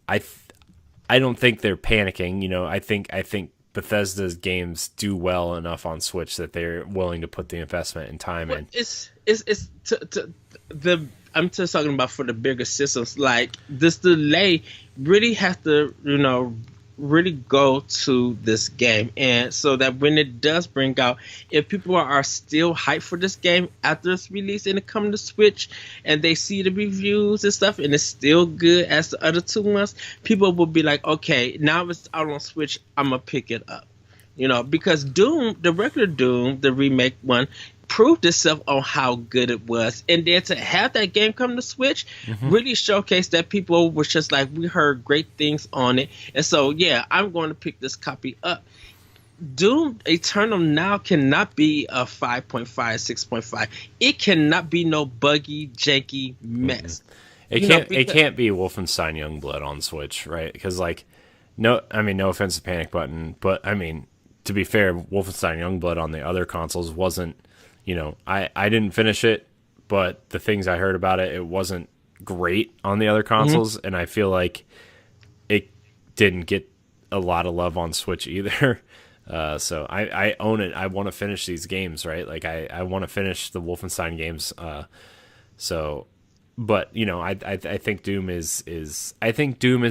I don't think they're panicking. You know, I think Bethesda's games do well enough on Switch that they're willing to put the investment and time in. I'm just talking about for the bigger systems. Like, this delay really has to, really go to this game, and so that when it does bring out, if people are still hyped for this game after it's released and it comes to Switch, and they see the reviews and stuff, and it's still good as the other 2 months, people will be like, okay, now it's out on Switch, I'm gonna pick it up. Because Doom, the regular Doom, the remake one, proved itself on how good it was, and then to have that game come to Switch really showcased that people were just like, we heard great things on it, and so yeah, I'm going to pick this copy up. Doom Eternal now cannot be a 5.5, 6.5. It cannot be no buggy, janky mess. It can't be Wolfenstein Youngblood on Switch, right? Because no offense to Panic Button, but I mean, to be fair, Wolfenstein Youngblood on the other consoles wasn't. I didn't finish it, but the things I heard about it, it wasn't great on the other consoles, and I feel like it didn't get a lot of love on Switch either. So I own it. I want to finish these games, right? Like, I want to finish the Wolfenstein games. But I think Doom is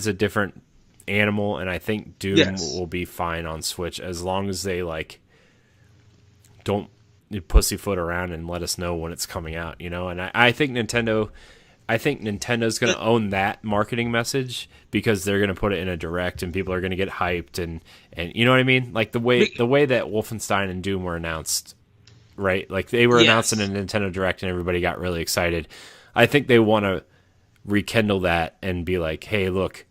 a different animal, and I think Doom will be fine on Switch as long as they don't pussyfoot around and let us know when it's coming out, and I think Nintendo's going to own that marketing message, because they're going to put it in a direct and people are going to get hyped and you know what I mean? Like the way that Wolfenstein and Doom were announced, right? Like they were announced in a Nintendo Direct and everybody got really excited. I think they want to rekindle that and be like, hey, look,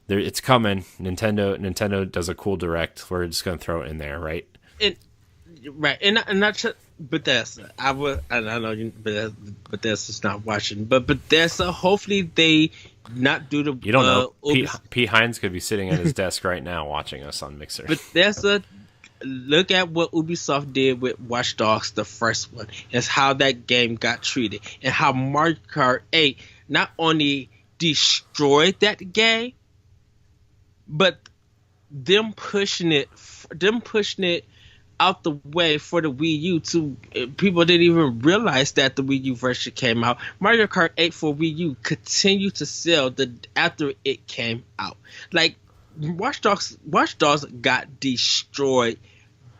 it's coming. Nintendo does a cool Direct. We're just going to throw it in there, right? Right, and not just Bethesda. I know Bethesda's not watching, but Bethesda, hopefully they not do the. You don't know. Pete Hines could be sitting at his desk right now watching us on Mixer. Bethesda, look at what Ubisoft did with Watch Dogs, the first one. It's how that game got treated, and how Mario Kart 8 not only destroyed that game, but them pushing it them pushing it out the way for the Wii U to people didn't even realize that the Wii U version came out. Mario Kart 8 for Wii U continued to sell after it came out. Like Watch Dogs got destroyed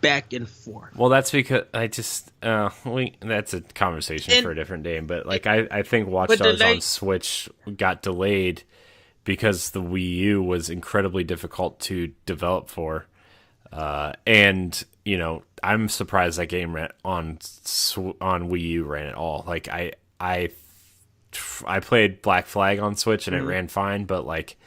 back and forth. Well, that's because that's a conversation for a different day. But like I think Watch Dogs on Switch got delayed because the Wii U was incredibly difficult to develop for, and you know, I'm surprised that game ran on Wii U ran at all. Like I played Black Flag on Switch and it ran fine, but like,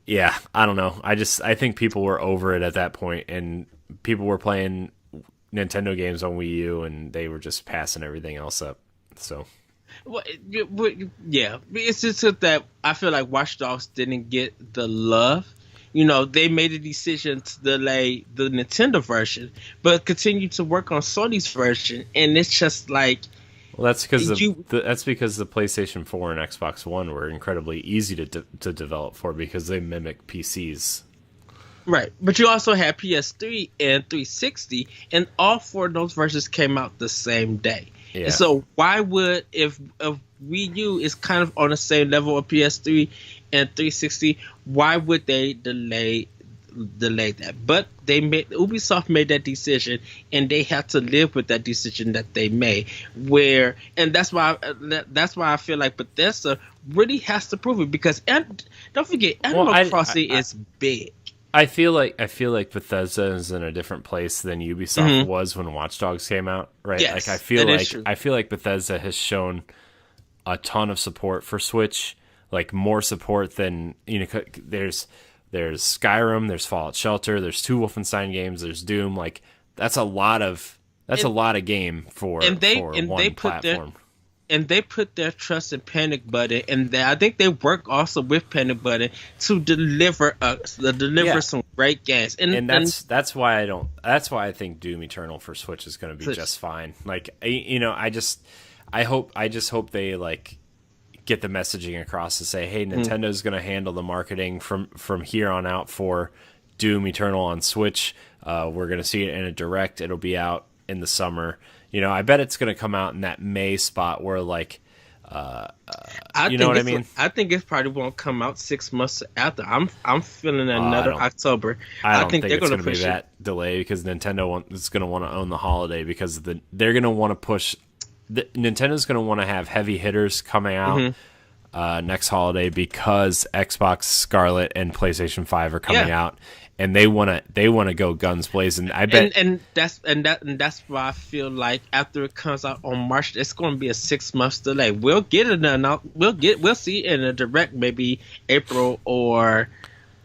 yeah, I don't know. I think people were over it at that point, and people were playing Nintendo games on Wii U, and they were just passing everything else up. So, well, yeah, it's just that I feel like Watch Dogs didn't get the love. You know, they made a decision to delay the Nintendo version, but continue to work on Sony's version, and it's just like, well, that's because the PlayStation 4 and Xbox One were incredibly easy to develop for because they mimic PCs. Right, but you also had PS3 and 360, and all four of those versions came out the same day. Yeah. And so why would, if Wii U is kind of on the same level of PS3 and 360, why would they delay that? But Ubisoft made that decision, and they had to live with that decision that they made. And that's why I feel like Bethesda really has to prove it, because don't forget, Animal Crossing is big. I feel like Bethesda is in a different place than Ubisoft was when Watch Dogs came out, right? Yes, like I feel like Bethesda has shown a ton of support for Switch, like more support than, you know, there's Skyrim, there's Fallout Shelter, there's 2 Wolfenstein games, there's Doom. Like that's a lot of game for one platform. And they put their trust in Panic Button, and I think they work also with Panic Button to deliver some great games. And that's why I think Doom Eternal for Switch is going to be just fine. Like, you know, I just hope they like get the messaging across to say, hey, Nintendo's going to handle the marketing from here on out for Doom Eternal on Switch. We're going to see it in a direct. It'll be out in the summer. You know, I bet it's going to come out in that May spot where, like, you know what I mean? I think it probably won't come out 6 months after. I'm feeling another October. I don't think they're going to be that delay, because Nintendo is going to want to own the holiday, because they're going to want to push. Nintendo's going to want to have heavy hitters coming out next holiday, because Xbox Scarlet and PlayStation 5 are coming out. And they want to go guns blazing. I bet, and that's why I feel like after it comes out on March, it's going to be a 6 months delay. We'll get it announced. We'll see it in a direct, maybe April or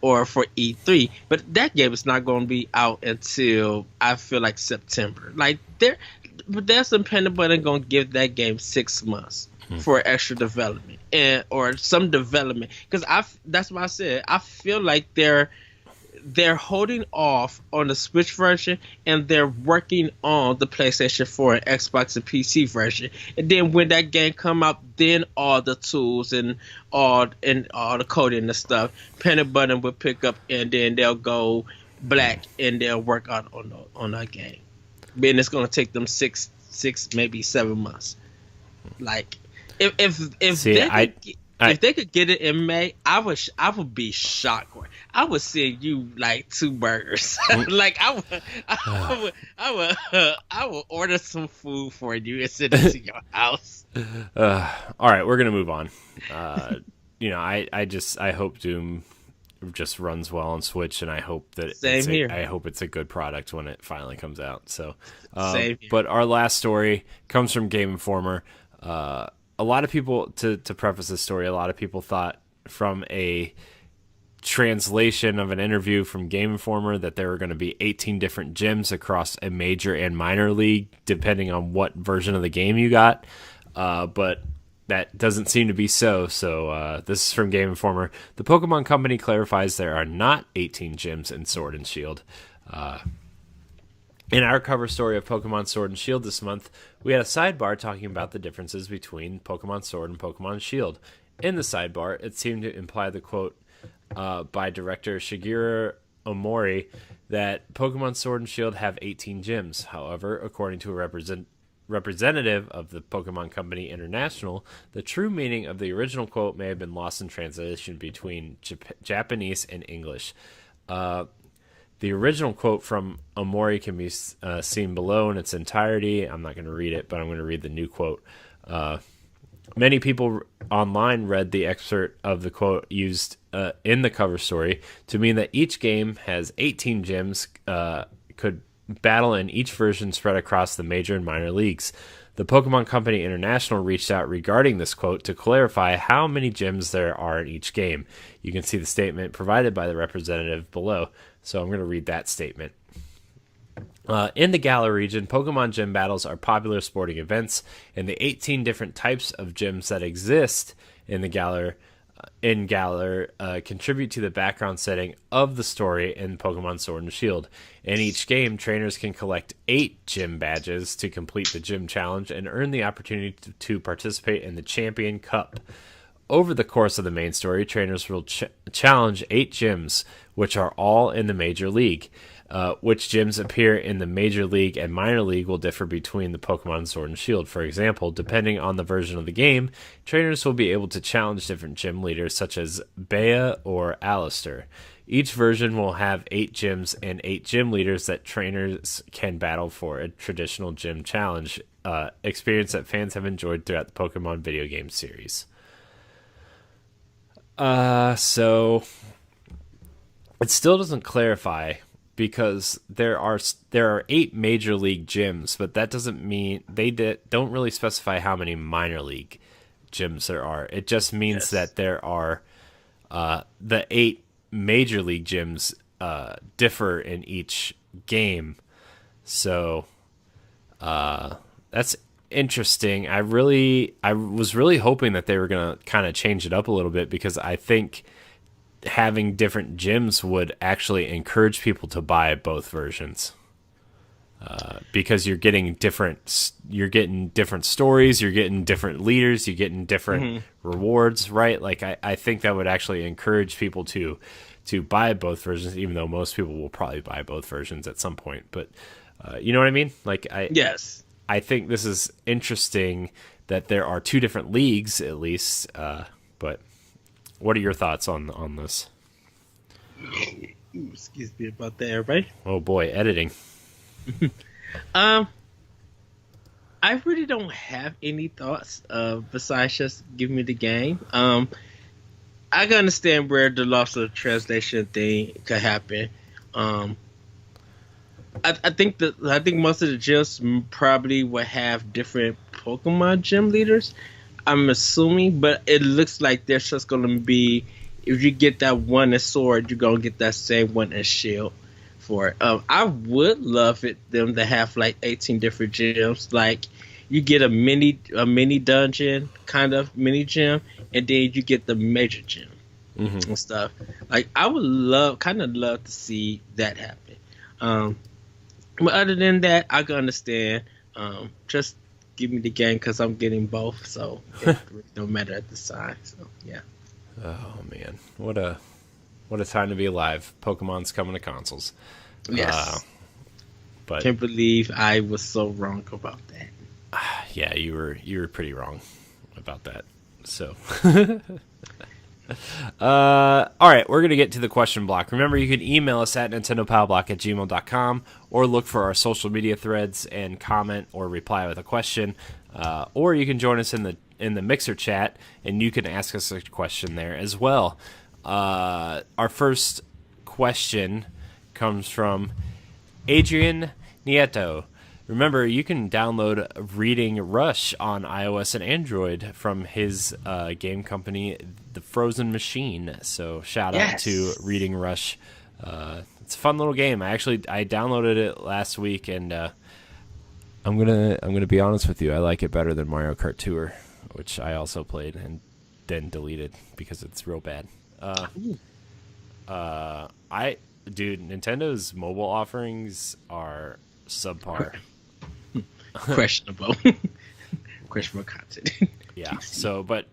for E3. But that game is not going to be out until, I feel like, September. Like there's some Panic Button going to give that game 6 months for extra development or some development. Because that's why I said I feel like they're holding off on the Switch version, and they're working on the PlayStation 4 and Xbox and PC version. And then when that game come out, then all the tools and all the coding and stuff, Panic Button will pick up, and then they'll go black and they'll work on that game. Then it's gonna take them six maybe 7 months. Like if they could get it in May, I would be shocked. I would send you like 2 burgers. Like I would order some food for you and send it to your house. All right, we're gonna move on. You know, I hope Doom just runs well on Switch, and I hope that I hope it's a good product when it finally comes out. So, but our last story comes from Game Informer. A lot of people, to preface this story, a lot of people thought from a translation of an interview from Game Informer that there were going to be 18 different gyms across a major and minor league, depending on what version of the game you got. But that doesn't seem to be so. So this is from Game Informer. The Pokemon Company clarifies there are not 18 gyms in Sword and Shield. In our cover story of Pokemon Sword and Shield this month, we had a sidebar talking about the differences between Pokemon Sword and Pokemon Shield. In the sidebar, it seemed to imply the quote by director Shigeru Omori that Pokemon Sword and Shield have 18 gyms. However, according to a representative of the Pokemon Company International, the true meaning of the original quote may have been lost in translation between Japanese and English. The original quote from Omori can be seen below in its entirety. I'm not going to read it, but I'm going to read the new quote. Many people online read the excerpt of the quote used in the cover story to mean that each game has 18 gyms, could battle in each version spread across the major and minor leagues. The Pokemon Company International reached out regarding this quote to clarify how many gyms there are in each game. You can see the statement provided by the representative below, so I'm going to read that statement. In the Galar region, Pokemon gym battles are popular sporting events, and the 18 different types of gyms that exist in the Galar contribute to the background setting of the story in Pokemon Sword and Shield. In each game, trainers can collect 8 gym badges to complete the gym challenge and earn the opportunity to participate in the Champion Cup. Over the course of the main story, trainers will challenge 8 gyms, which are all in the Major League. Which gyms appear in the Major League and Minor League will differ between the Pokemon Sword and Shield. For example, depending on the version of the game, trainers will be able to challenge different gym leaders such as Bea or Alistair. Each version will have 8 gyms and 8 gym leaders that trainers can battle for, a traditional gym challenge experience that fans have enjoyed throughout the Pokemon video game series. So it still doesn't clarify, because there are 8 major league gyms, but that doesn't mean don't really specify how many minor league gyms there are. It just means that there are the 8 major league gyms differ in each game. So that's interesting. I was really hoping that they were going to kind of change it up a little bit, because I think having different gyms would actually encourage people to buy both versions, because you're getting different stories, you're getting different leaders, you're getting different rewards, right? Like I think that would actually encourage people to buy both versions, even though most people will probably buy both versions at some point. But you know what I mean? Like I think this is interesting that there are 2 different leagues at least, but what are your thoughts on this? Excuse me about that, everybody. Oh boy, editing. I really don't have any thoughts besides just give me the game. I can understand where the loss of translation thing could happen. I think most of the gyms probably would have different Pokemon gym leaders, I'm assuming, but it looks like there's just going to be, if you get that one in Sword, you're going to get that same one in Shield for it. I would love them to have like 18 different gyms. Like you get a mini dungeon, kind of mini gym, and then you get the major gym and stuff. Like I would love to see that happen. But other than that, I can understand. Just give me the game because I'm getting both, so it really don't matter at the time. So yeah. Oh man, what a time to be alive! Pokemon's coming to consoles. Yes. But can't believe I was so wrong about that. Yeah, you were pretty wrong about that. So. All right, we're going to get to the question block. Remember, you can email us at nintendopowblock@gmail.com or look for our social media threads and comment or reply with a question. Or you can join us in the Mixer chat, and you can ask us a question there as well. Our first question comes from Adrian Nieto. Remember, you can download Reading Rush on iOS and Android from his game company, The Frozen Machine. So shout out to Reading Rush. It's a fun little game. I downloaded it last week, and I'm gonna be honest with you. I like it better than Mario Kart Tour, which I also played and then deleted because it's real bad. Nintendo's mobile offerings are subpar. Questionable content. Yeah. So, but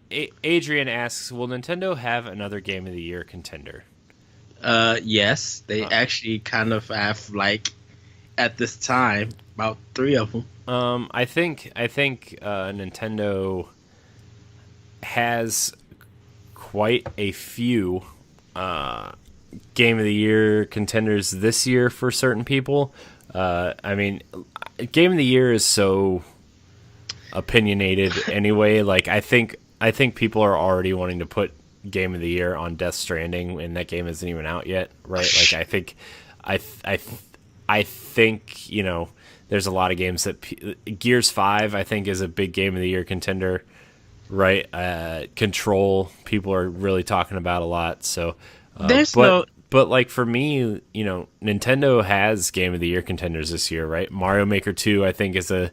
Adrian asks, will Nintendo have another Game of the Year contender? Yes, they actually kind of have like at this time about three of them. I think Nintendo has quite a few Game of the Year contenders this year for certain people. I mean, Game of the Year is so opinionated anyway. Like I think people are already wanting to put Game of the Year on Death Stranding, and that game isn't even out yet, right? Like I think there's a lot of games that Gears 5 I think is a big Game of the Year contender, right? Control people are really talking about a lot. So but like for me, Nintendo has Game of the Year contenders this year, right? Mario Maker 2 I think is a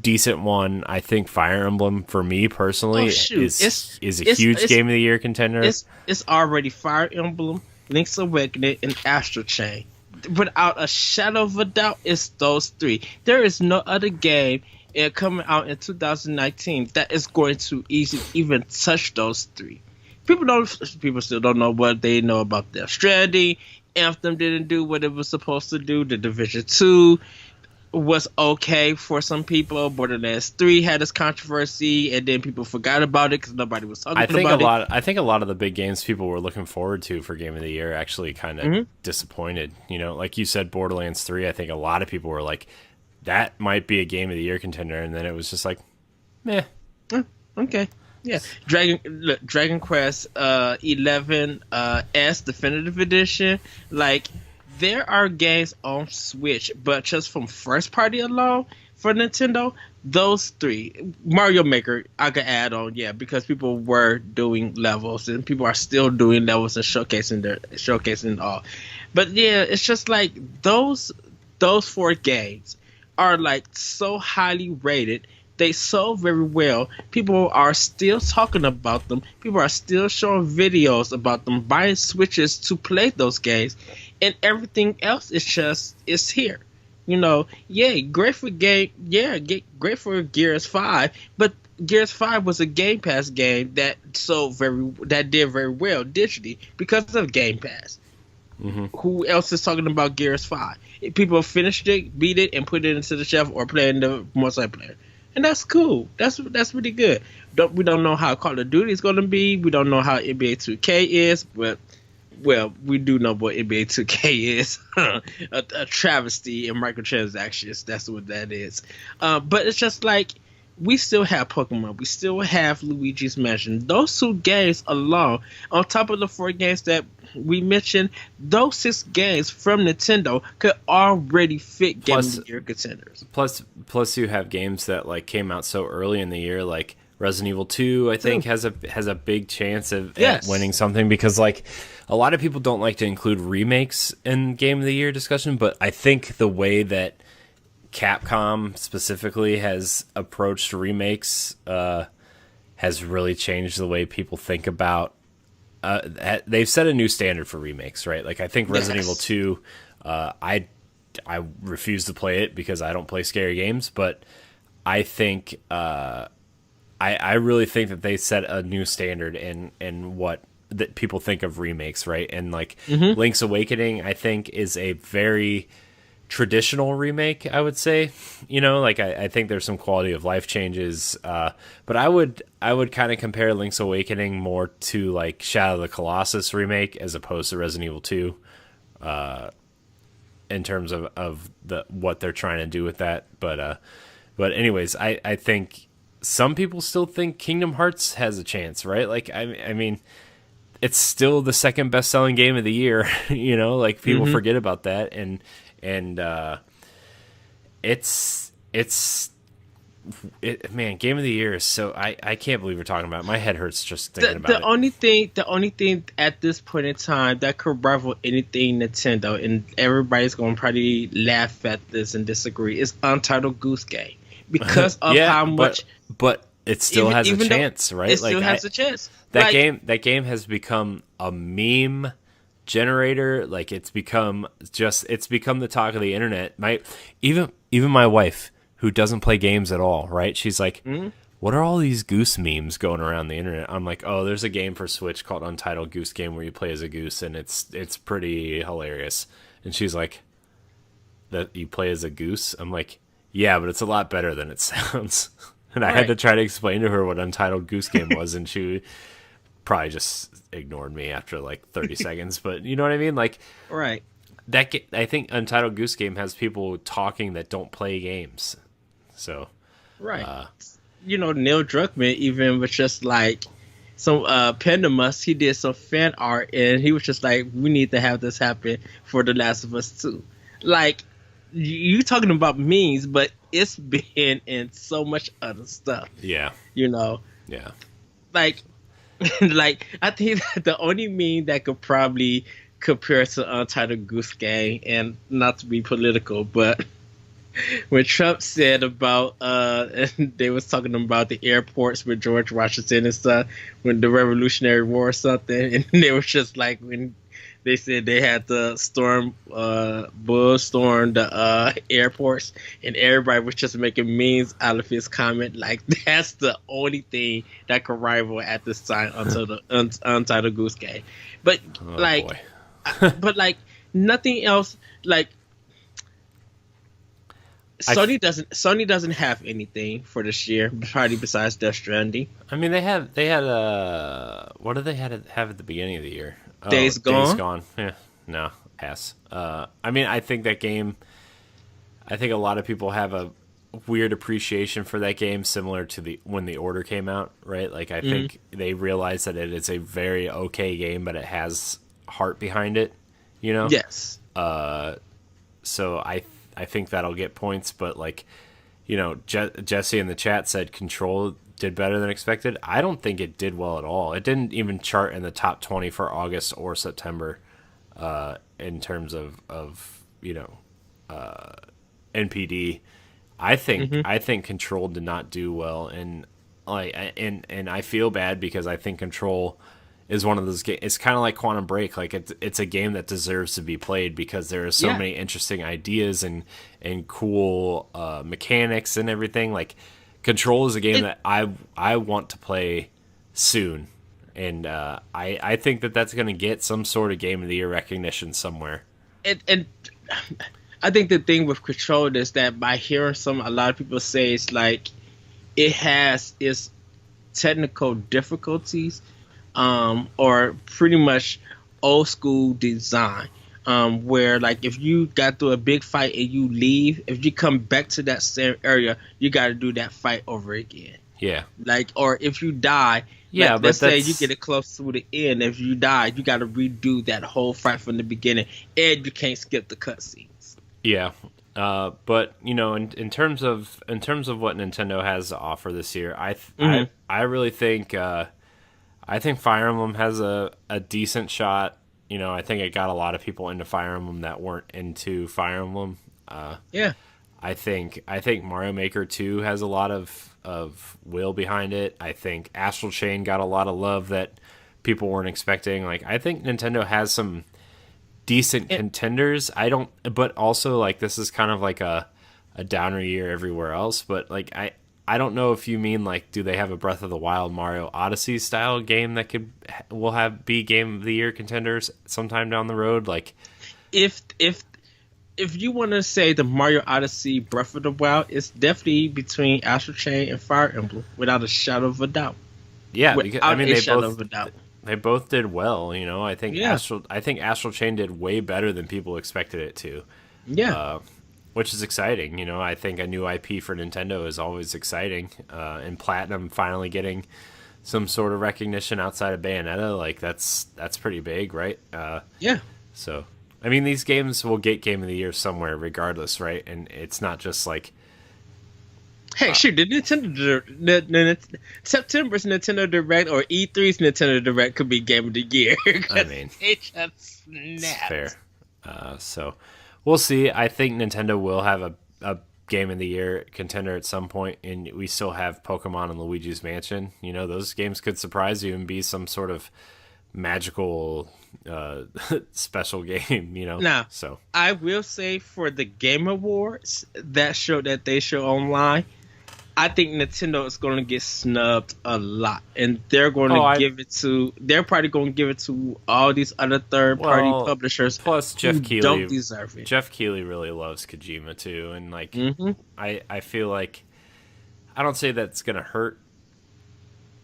decent one. I think Fire Emblem for me personally is a huge Game of the Year contender. It's already Fire Emblem, Link's Awakening, and Astral Chain. Without a shadow of a doubt, it's those three. There is no other game coming out in 2019 that is going to even touch those three. People still don't know what they know about Death Stranding. Anthem didn't do what it was supposed to do. The Division 2 was okay for some people. Borderlands 3 had its controversy, and then people forgot about it because nobody was talking about it. I think a lot of the big games people were looking forward to for Game of the Year actually kind of disappointed. Like you said, Borderlands 3, I think a lot of people were like, that might be a Game of the Year contender, and then it was just like, meh. Okay. Yeah, Dragon Quest 11 S Definitive Edition. Like, there are games on Switch, but just from first party alone for Nintendo, those three. Mario Maker, I could add on, because people were doing levels and people are still doing levels and showcasing all. But yeah, it's just like those four games are like so highly rated. They sold very well. People are still talking about them. People are still showing videos about them, buying Switches to play those games. And everything else is here. Great for great for Gears 5, but Gears 5 was a Game Pass game that did very well digitally because of Game Pass. Mm-hmm. Who else is talking about Gears 5? People finished it, beat it, and put it into the shelf or playing the multiplayer. And that's cool. That's really good. We don't know how Call of Duty is going to be. We don't know how NBA 2K is, but we do know what NBA 2K is. a travesty in microtransactions. That's what that is. But it's just like we still have Pokemon. We still have Luigi's Mansion. Those two games alone, on top of the four games that we mentioned, those 6 games from Nintendo could already fit Game of the Year contenders. Plus, you have games that like came out so early in the year, like Resident Evil 2. I think has a big chance of winning something because like a lot of people don't like to include remakes in Game of the Year discussion, but I think the way that Capcom specifically has approached remakes has really changed the way people think about. They've set a new standard for remakes, right? Like I think Resident Evil 2, I refuse to play it because I don't play scary games, but I think I really think that they set a new standard in what that people think of remakes, right? And like Link's Awakening, I think is a very traditional remake, I would say. Like I think there's some quality of life changes, but I would kind of compare Link's Awakening more to like Shadow of the Colossus remake as opposed to Resident Evil 2 in terms of what they're trying to do with that. But anyways, I think some people still think Kingdom Hearts has a chance, right? Like I mean it's still the second best selling game of the year. Like people forget about that, and man, Game of the Year is so I can't believe we're talking about it. My head hurts just thinking about it. The only thing at this point in time that could rival anything Nintendo, and everybody's gonna probably laugh at this and disagree, is Untitled Goose Game because of how much. But it still has a chance, right? It still has a chance. That game has become a meme generator. Like it's become the talk of the internet. Even my wife, who doesn't play games at all, right? She's like, what are all these goose memes going around the internet? I'm like, oh, there's a game for Switch called Untitled Goose Game where you play as a goose, and it's pretty hilarious. And she's like, that you play as a goose? I'm like, yeah, but it's a lot better than it sounds. And I had to try to explain to her what Untitled Goose Game was, and she probably just ignored me after like 30 seconds. But you know what I mean? Like, Right. I think Untitled Goose Game has people talking that don't play games. So, Right. Neil Druckmann even was just like some Pendamus. He did some fan art, and he was just like, "We need to have this happen for The Last of Us 2." Like, you talking about memes, but it's been in so much other stuff. Yeah. Yeah. Like, like I think that the only meme that could probably compare to Untitled Goose Game, and not to be political, but when Trump said about and they was talking about the airports with George Washington and stuff when the Revolutionary War or something, and they was just like when they said they had to bullstorm the airports, and everybody was just making memes out of his comment. Like, that's the only thing that could rival at this time until the Untitled Goose Game. But but like nothing else. Like, Sony doesn't have anything for this year, probably besides Death Stranding. I mean, they had what did they have at the beginning of the year? Days Gone. Days Gone. Yeah, no, pass. I mean, I think that game. I think a lot of people have a weird appreciation for that game, similar to when the Order came out, right? Like, I think they realize that it is a very okay game, but it has heart behind it. Yes. So I think that'll get points, but like, Jesse in the chat said Control did better than expected. I don't think it did well at all. It didn't even chart in the top 20 for August or September in terms of NPD. I think Control did not do well, and I feel bad because I think Control is one of those games. It's kind of like Quantum Break. Like, it's a game that deserves to be played because there are so many interesting ideas and cool mechanics and everything. Like, Control is a game that I want to play soon, and I think that's going to get some sort of Game of the Year recognition somewhere. And I think the thing with Control is that by hearing a lot of people say it's like it has its technical difficulties, or pretty much old school design, where like if you got through a big fight and you leave, if you come back to that same area, you got to do that fight over again. Yeah. Like, or if you die, but let's say you get it close to the end. If you die, you got to redo that whole fight from the beginning, and you can't skip the cutscenes. Yeah. But in terms of what Nintendo has to offer this year, I really think I think Fire Emblem has a decent shot. I think it got a lot of people into Fire Emblem that weren't into Fire Emblem. Yeah. I think Mario Maker 2 has a lot of will behind it. I think Astral Chain got a lot of love that people weren't expecting. Like, I think Nintendo has some decent contenders. But also, like, this is kind of like a downer year everywhere else. But like, I don't know if you mean like, do they have a Breath of the Wild, Mario Odyssey style game that will be Game of the Year contenders sometime down the road? Like, if you want to say the Mario Odyssey, Breath of the Wild, it's definitely between Astral Chain and Fire Emblem, without a shadow of a doubt. Yeah, because I mean they both did well. I think Astral Chain did way better than people expected it to. Yeah. Which is exciting. I think a new IP for Nintendo is always exciting. And Platinum finally getting some sort of recognition outside of Bayonetta, like that's pretty big, right? Yeah. So, I mean, these games will get Game of the Year somewhere regardless, right? And it's not just like, hey, shoot, the September's Nintendo Direct or E3's Nintendo Direct could be Game of the Year. I mean, it just snapped. Fair. So we'll see. I think Nintendo will have a Game of the Year contender at some point, and we still have Pokemon and Luigi's Mansion. Those games could surprise you and be some sort of magical special game. Now, so I will say for the Game Awards, that show that they show online, I think Nintendo is going to get snubbed a lot, and they're going to give it to. They're probably going to give it to all these other third-party publishers. Plus, Jeff Keighley don't deserve it. Jeff Keighley really loves Kojima too, and like, I feel like I don't say that's going to hurt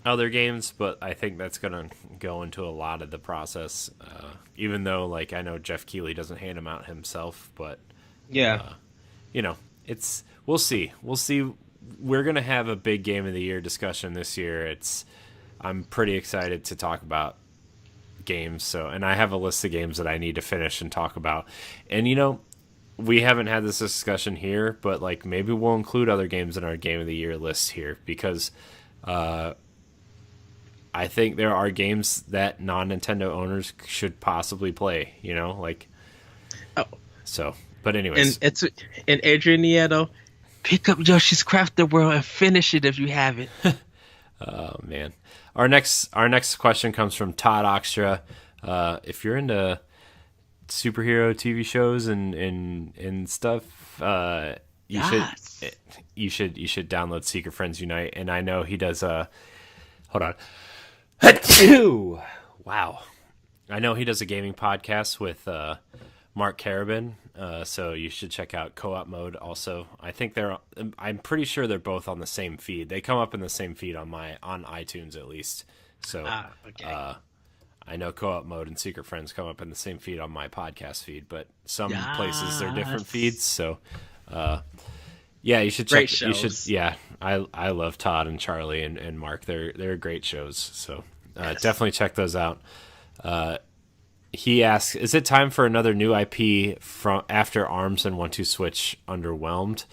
other games, but I think that's going to go into a lot of the process. Even though, like, I know Jeff Keighley doesn't hand them out himself, but we'll see. We'll see. We're going to have a big game of the year discussion this year. I'm pretty excited to talk about games. And I have a list of games that I need to finish and talk about. And, we haven't had this discussion here, but like maybe we'll include other games in our game of the year list here because I think there are games that non-Nintendo owners should possibly play, but anyways. And Adrian Nieto, pick up Yoshi's Crafted World and finish it if you haven't. Oh man. Our next question comes from Todd Oxtra. If you're into superhero TV shows and stuff, you should download Secret Friends Unite. And I know he does hold on. Wow. I know he does a gaming podcast with Mark Carabin, so you should check out Co-op Mode also. I'm pretty sure they're both on the same feed. They come up in the same feed on iTunes at least. So okay. I know Co-op Mode and Secret Friends come up in the same feed on my podcast feed, but some places they're different feeds. So you should check. Shows. I love Todd and Charlie and Mark. They're great shows. So definitely check those out. He asks, is it time for another new IP from after ARMS and 1-2 Switch underwhelmed?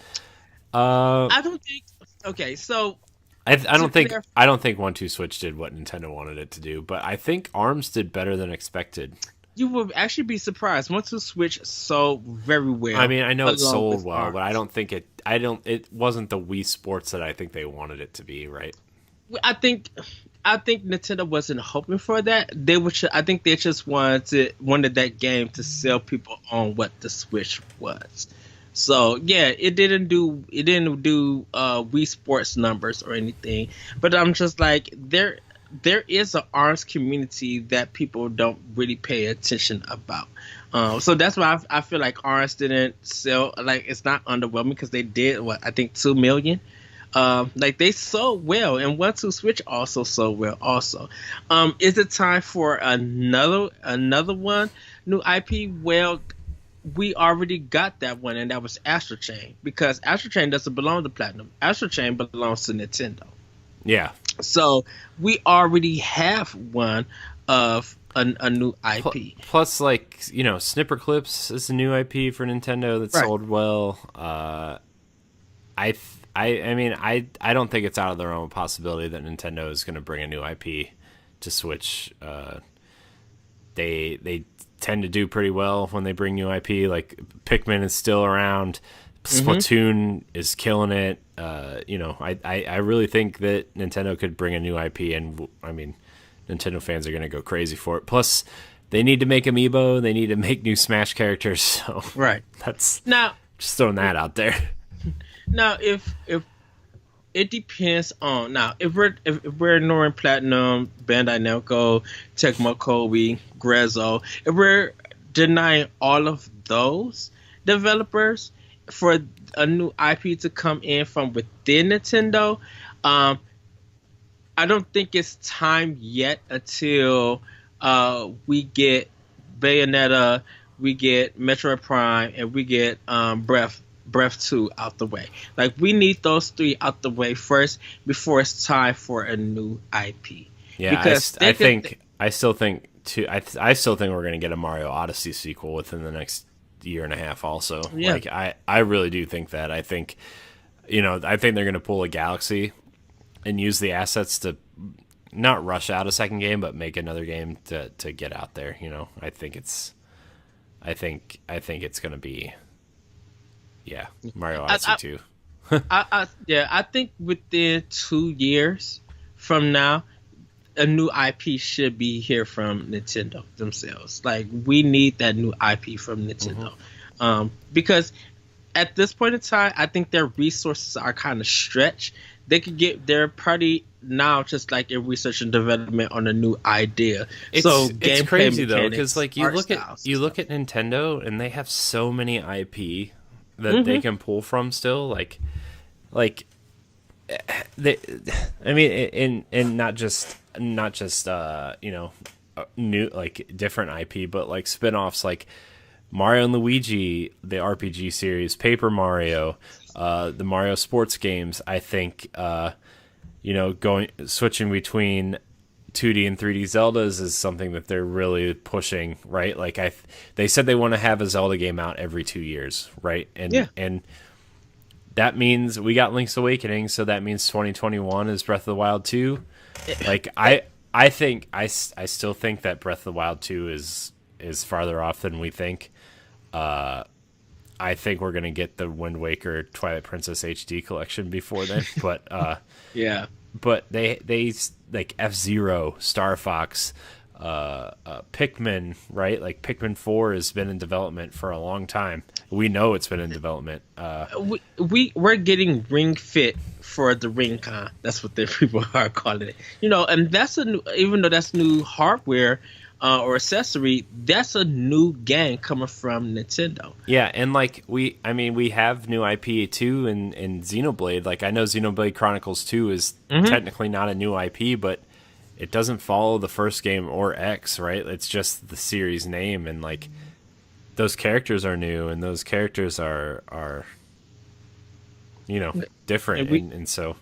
I don't think. Okay, so I don't think 1-2 Switch did what Nintendo wanted it to do, but I think ARMS did better than expected. You would actually be surprised. 1-2 Switch sold very well. I mean, I know it sold well, ARMS. But I don't think it. It wasn't the Wii Sports that I think they wanted it to be, right? I think Nintendo wasn't hoping for that. I think they just wanted that game to sell people on what the Switch was. So yeah, it didn't do Wii Sports numbers or anything. But I'm just like there is an ARMS community that people don't really pay attention about. So that's why I feel like ARMS didn't sell. Like it's not underwhelming because they did I think 2 million. Like they sold well, and 1-2 Switch also sold well. Also, is it time for another one new IP? Well, we already got that one, and that was Astral Chain, because Astral Chain doesn't belong to Platinum. Astral Chain belongs to Nintendo. Yeah. So we already have one of a new IP. Plus, like Snipper Clips is a new IP for Nintendo that sold well. I mean, I don't think it's out of the realm of possibility that Nintendo is going to bring a new IP to Switch. They tend to do pretty well when they bring new IP. Like Pikmin is still around. Splatoon is killing it. I really think that Nintendo could bring a new IP, and I mean, Nintendo fans are going to go crazy for it. Plus, they need to make Amiibo. They need to make new Smash characters. So that's now just throwing that out there. Now, if it depends on if we're ignoring Platinum, Bandai Namco, Tecmo Koei, Grezzo, if we're denying all of those developers for a new IP to come in from within Nintendo, I don't think it's time yet until we get Bayonetta, we get Metroid Prime, and we get Breath 2 out the way. Like we need those 3 out the way first before it's time for a new IP. Yeah, because I still think we're gonna get a Mario Odyssey sequel within the next year and a half. Also, like I really do think that. I think they're gonna pull a Galaxy and use the assets to not rush out a second game, but make another game to get out there. I think it's gonna be. Yeah, Mario Odyssey 2. I think within 2 years from now, a new IP should be here from Nintendo themselves. Like we need that new IP from Nintendo, because at this point in time, I think their resources are kind of stretched they could get their party now just like in research and development on a new idea. So it's crazy though, because like you look at Nintendo and they have so many IP that they can pull from still. Like they, I mean, and not just new like different IP, but like spin-offs like Mario and Luigi, the RPG series, Paper Mario, the Mario sports games. I think switching between 2D and 3D Zeldas is something that they're really pushing, right? Like they said they want to have a Zelda game out every 2 years, right? And that means we got Link's Awakening, so that means 2021 is Breath of the Wild 2. Like I think I still think that Breath of the Wild 2 is farther off than we think. I think we're gonna get the Wind Waker Twilight Princess HD collection before then, but yeah. But they like F-Zero, Star Fox, Pikmin, right? Like Pikmin 4 has been in development for a long time. We know it's been in development. We're getting Ring Fit for the Ring Con. That's what the people are calling it. And that's even though that's new hardware or accessory, that's a new game coming from Nintendo. Yeah, and like we have new IP too in Xenoblade. Like I know Xenoblade Chronicles 2 is technically not a new IP, but it doesn't follow the first game or X, right? It's just the series name, and like those characters are new, and those characters are different, and so.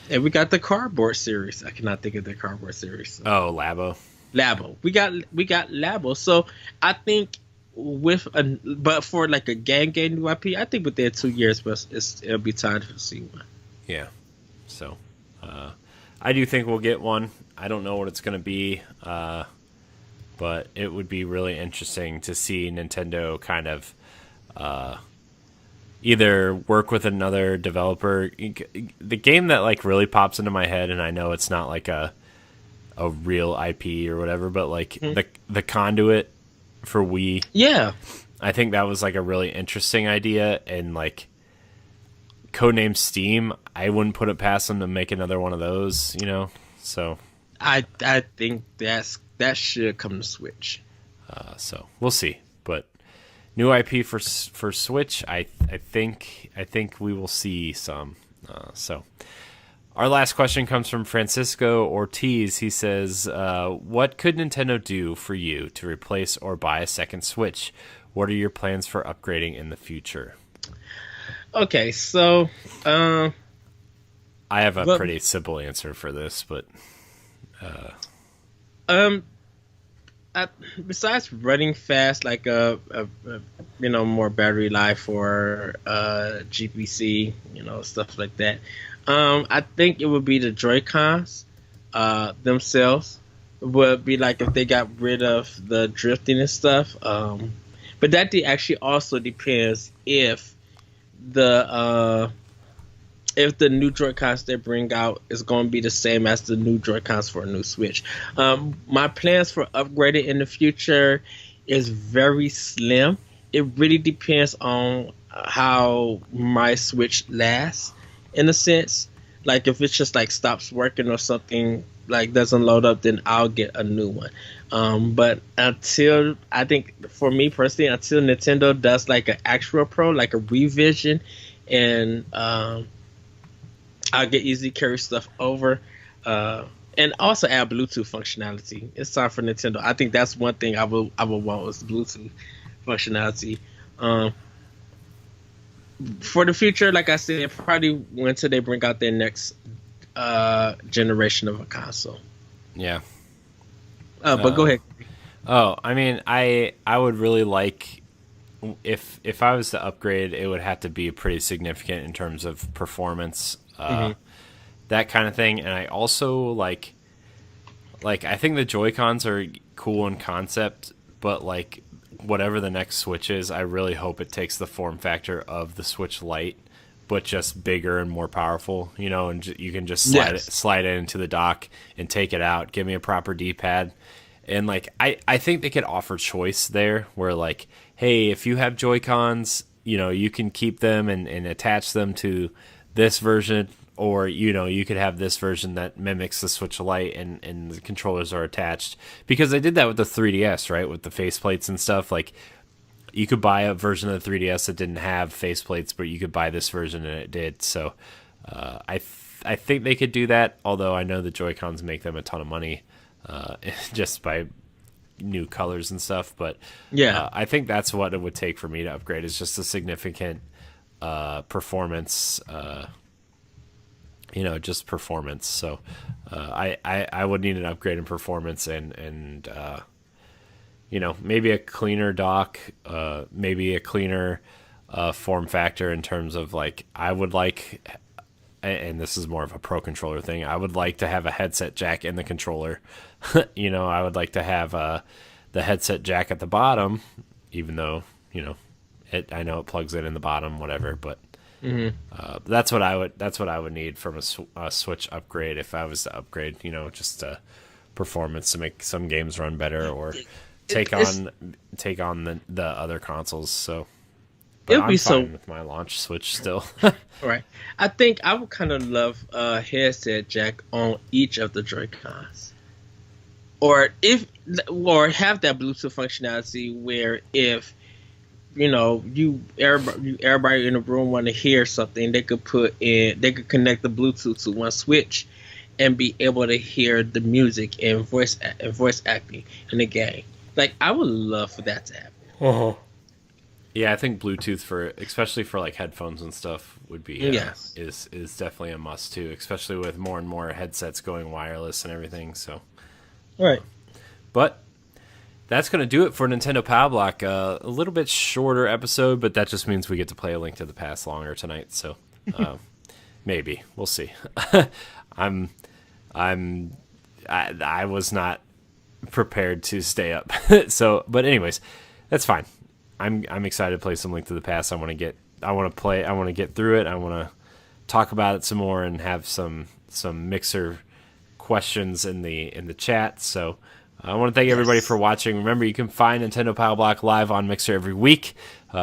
And we got the cardboard series. I cannot think of the cardboard series. Oh, Labo. We got Labo. So I think but for like a game new IP, I think within 2 years, but it'll be time to see one. Yeah. So, I do think we'll get one. I don't know what it's going to be, but it would be really interesting to see Nintendo kind of either work with another developer. The game that like really pops into my head, and I know it's not like a real IP or whatever, but like the Conduit for Wii. Yeah. I think that was like a really interesting idea, and like codename Steam, I wouldn't put it past them to make another one of those, So I think that should come to Switch. So we'll see, but new IP for Switch, I think we will see some. So. Our last question comes from Francisco Ortiz. He says, what could Nintendo do for you to replace or buy a second Switch? What are your plans for upgrading in the future? Okay, so... I have a pretty simple answer for this, but... besides running fast, like more battery life or GPC, stuff like that, I think it would be the Joy-Cons themselves. Would be like if they got rid of the drifting and stuff. But that actually also depends if the new Joy-Cons they bring out is going to be the same as the new Joy-Cons for a new Switch. My plans for upgrading in the future is very slim. It really depends on how my Switch lasts. In a sense, like if it's just like stops working or something like doesn't load up, then I'll get a new one. But I think for me personally, until Nintendo does like an actual Pro, like a revision, and I'll get easy carry stuff over, and also add Bluetooth functionality. It's time for Nintendo. I think that's one thing I will want is Bluetooth functionality. For the future, like I said, probably until they bring out their next generation of a console. Yeah. But go ahead. Oh, I mean, I would really like if I was to upgrade, it would have to be pretty significant in terms of performance, that kind of thing. And I also like I think the Joy-Cons are cool in concept, but like whatever the next Switch is, I really hope it takes the form factor of the Switch Lite, but just bigger and more powerful, and you can just slide it into the dock and take it out. Give me a proper D-pad. And like I think they could offer choice there where like, hey, if you have Joy-Cons, you can keep them and attach them to this version, or you could have this version that mimics the Switch Lite and the controllers are attached, because they did that with the 3DS, right, with the faceplates and stuff. Like, you could buy a version of the 3DS that didn't have faceplates, but you could buy this version and it did. So I think they could do that, although I know the Joy-Cons make them a ton of money just by new colors and stuff. But I think that's what it would take for me to upgrade, is just a significant performance, just performance. So I would need an upgrade in performance and maybe a cleaner dock, maybe a cleaner form factor in terms of, like, I would like, and this is more of a pro controller thing, I would like to have a headset jack in the controller. I would like to have the headset jack at the bottom, even though, I know it plugs in the bottom, whatever, but that's what I would need from a Switch upgrade if I was to upgrade, just performance to make some games run better, or take on the other consoles. So, but I'm fine with my launch Switch still. Right. I think I would kind of love a headset jack on each of the Joy-Cons, or have that Bluetooth functionality where if everybody in the room want to hear something, they could connect the Bluetooth to one Switch and be able to hear the music and voice acting in the game. Like, I would love for that to happen. Yeah, I think Bluetooth especially for like headphones and stuff would be is definitely a must too, especially with more and more headsets going wireless and everything. So, right. But that's going to do it for Nintendo Pow Block. A little bit shorter episode, but that just means we get to play A Link to the Past longer tonight. So maybe we'll see. I was not prepared to stay up. But anyways, that's fine. I'm excited to play some Link to the Past. I want to get through it. I want to talk about it some more and have some Mixer questions in the chat. So I want to thank everybody for watching. Remember, you can find Nintendo Pow Block live on Mixer every week.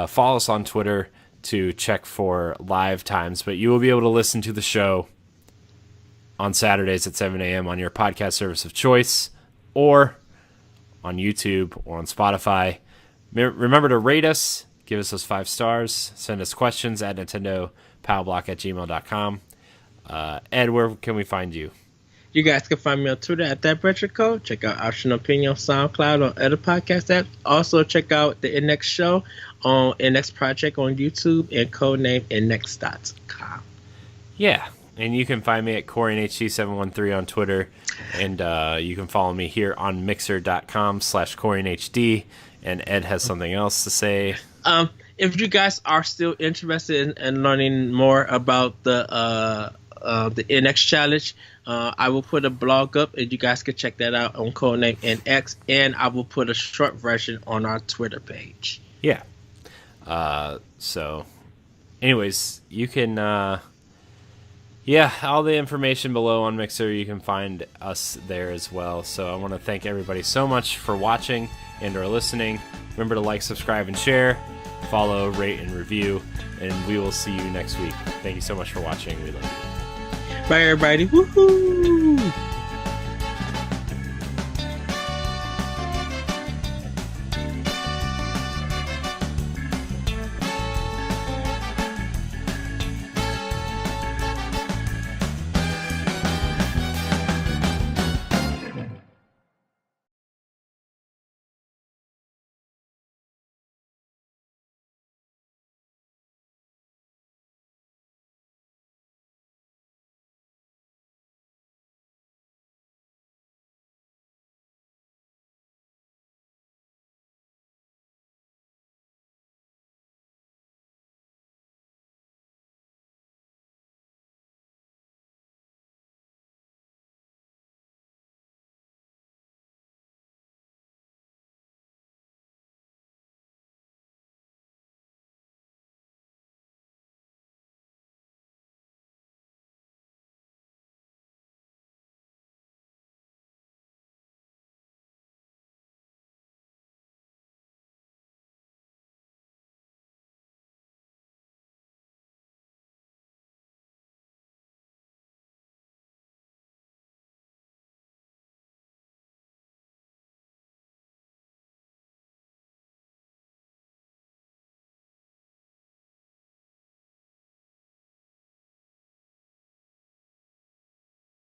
Follow us on Twitter to check for live times, but you will be able to listen to the show on Saturdays at 7 a.m. on your podcast service of choice, or on YouTube or on Spotify. Remember to rate us, give us those 5 stars, send us questions at nintendopowblock@gmail.com. Ed, where can we find you? You guys can find me on Twitter at ThatRetroCode. Check out Optional Opinion on SoundCloud or other podcast apps. Also, check out the NX Show on NX Project on YouTube and codename NX.com. Yeah, and you can find me at CorianHD713 on Twitter, and you can follow me here on Mixer.com/CorianHD. And Ed has something else to say. If you guys are still interested in learning more about the NX Challenge, I will put a blog up, and you guys can check that out on codename NX, and I will put a short version on our Twitter page. Yeah. So, anyways, you can, all the information below on Mixer, you can find us there as well. So I want to thank everybody so much for watching and or listening. Remember to like, subscribe, and share. Follow, rate, and review. And we will see you next week. Thank you so much for watching. We love you. Bye, everybody. Woohoo!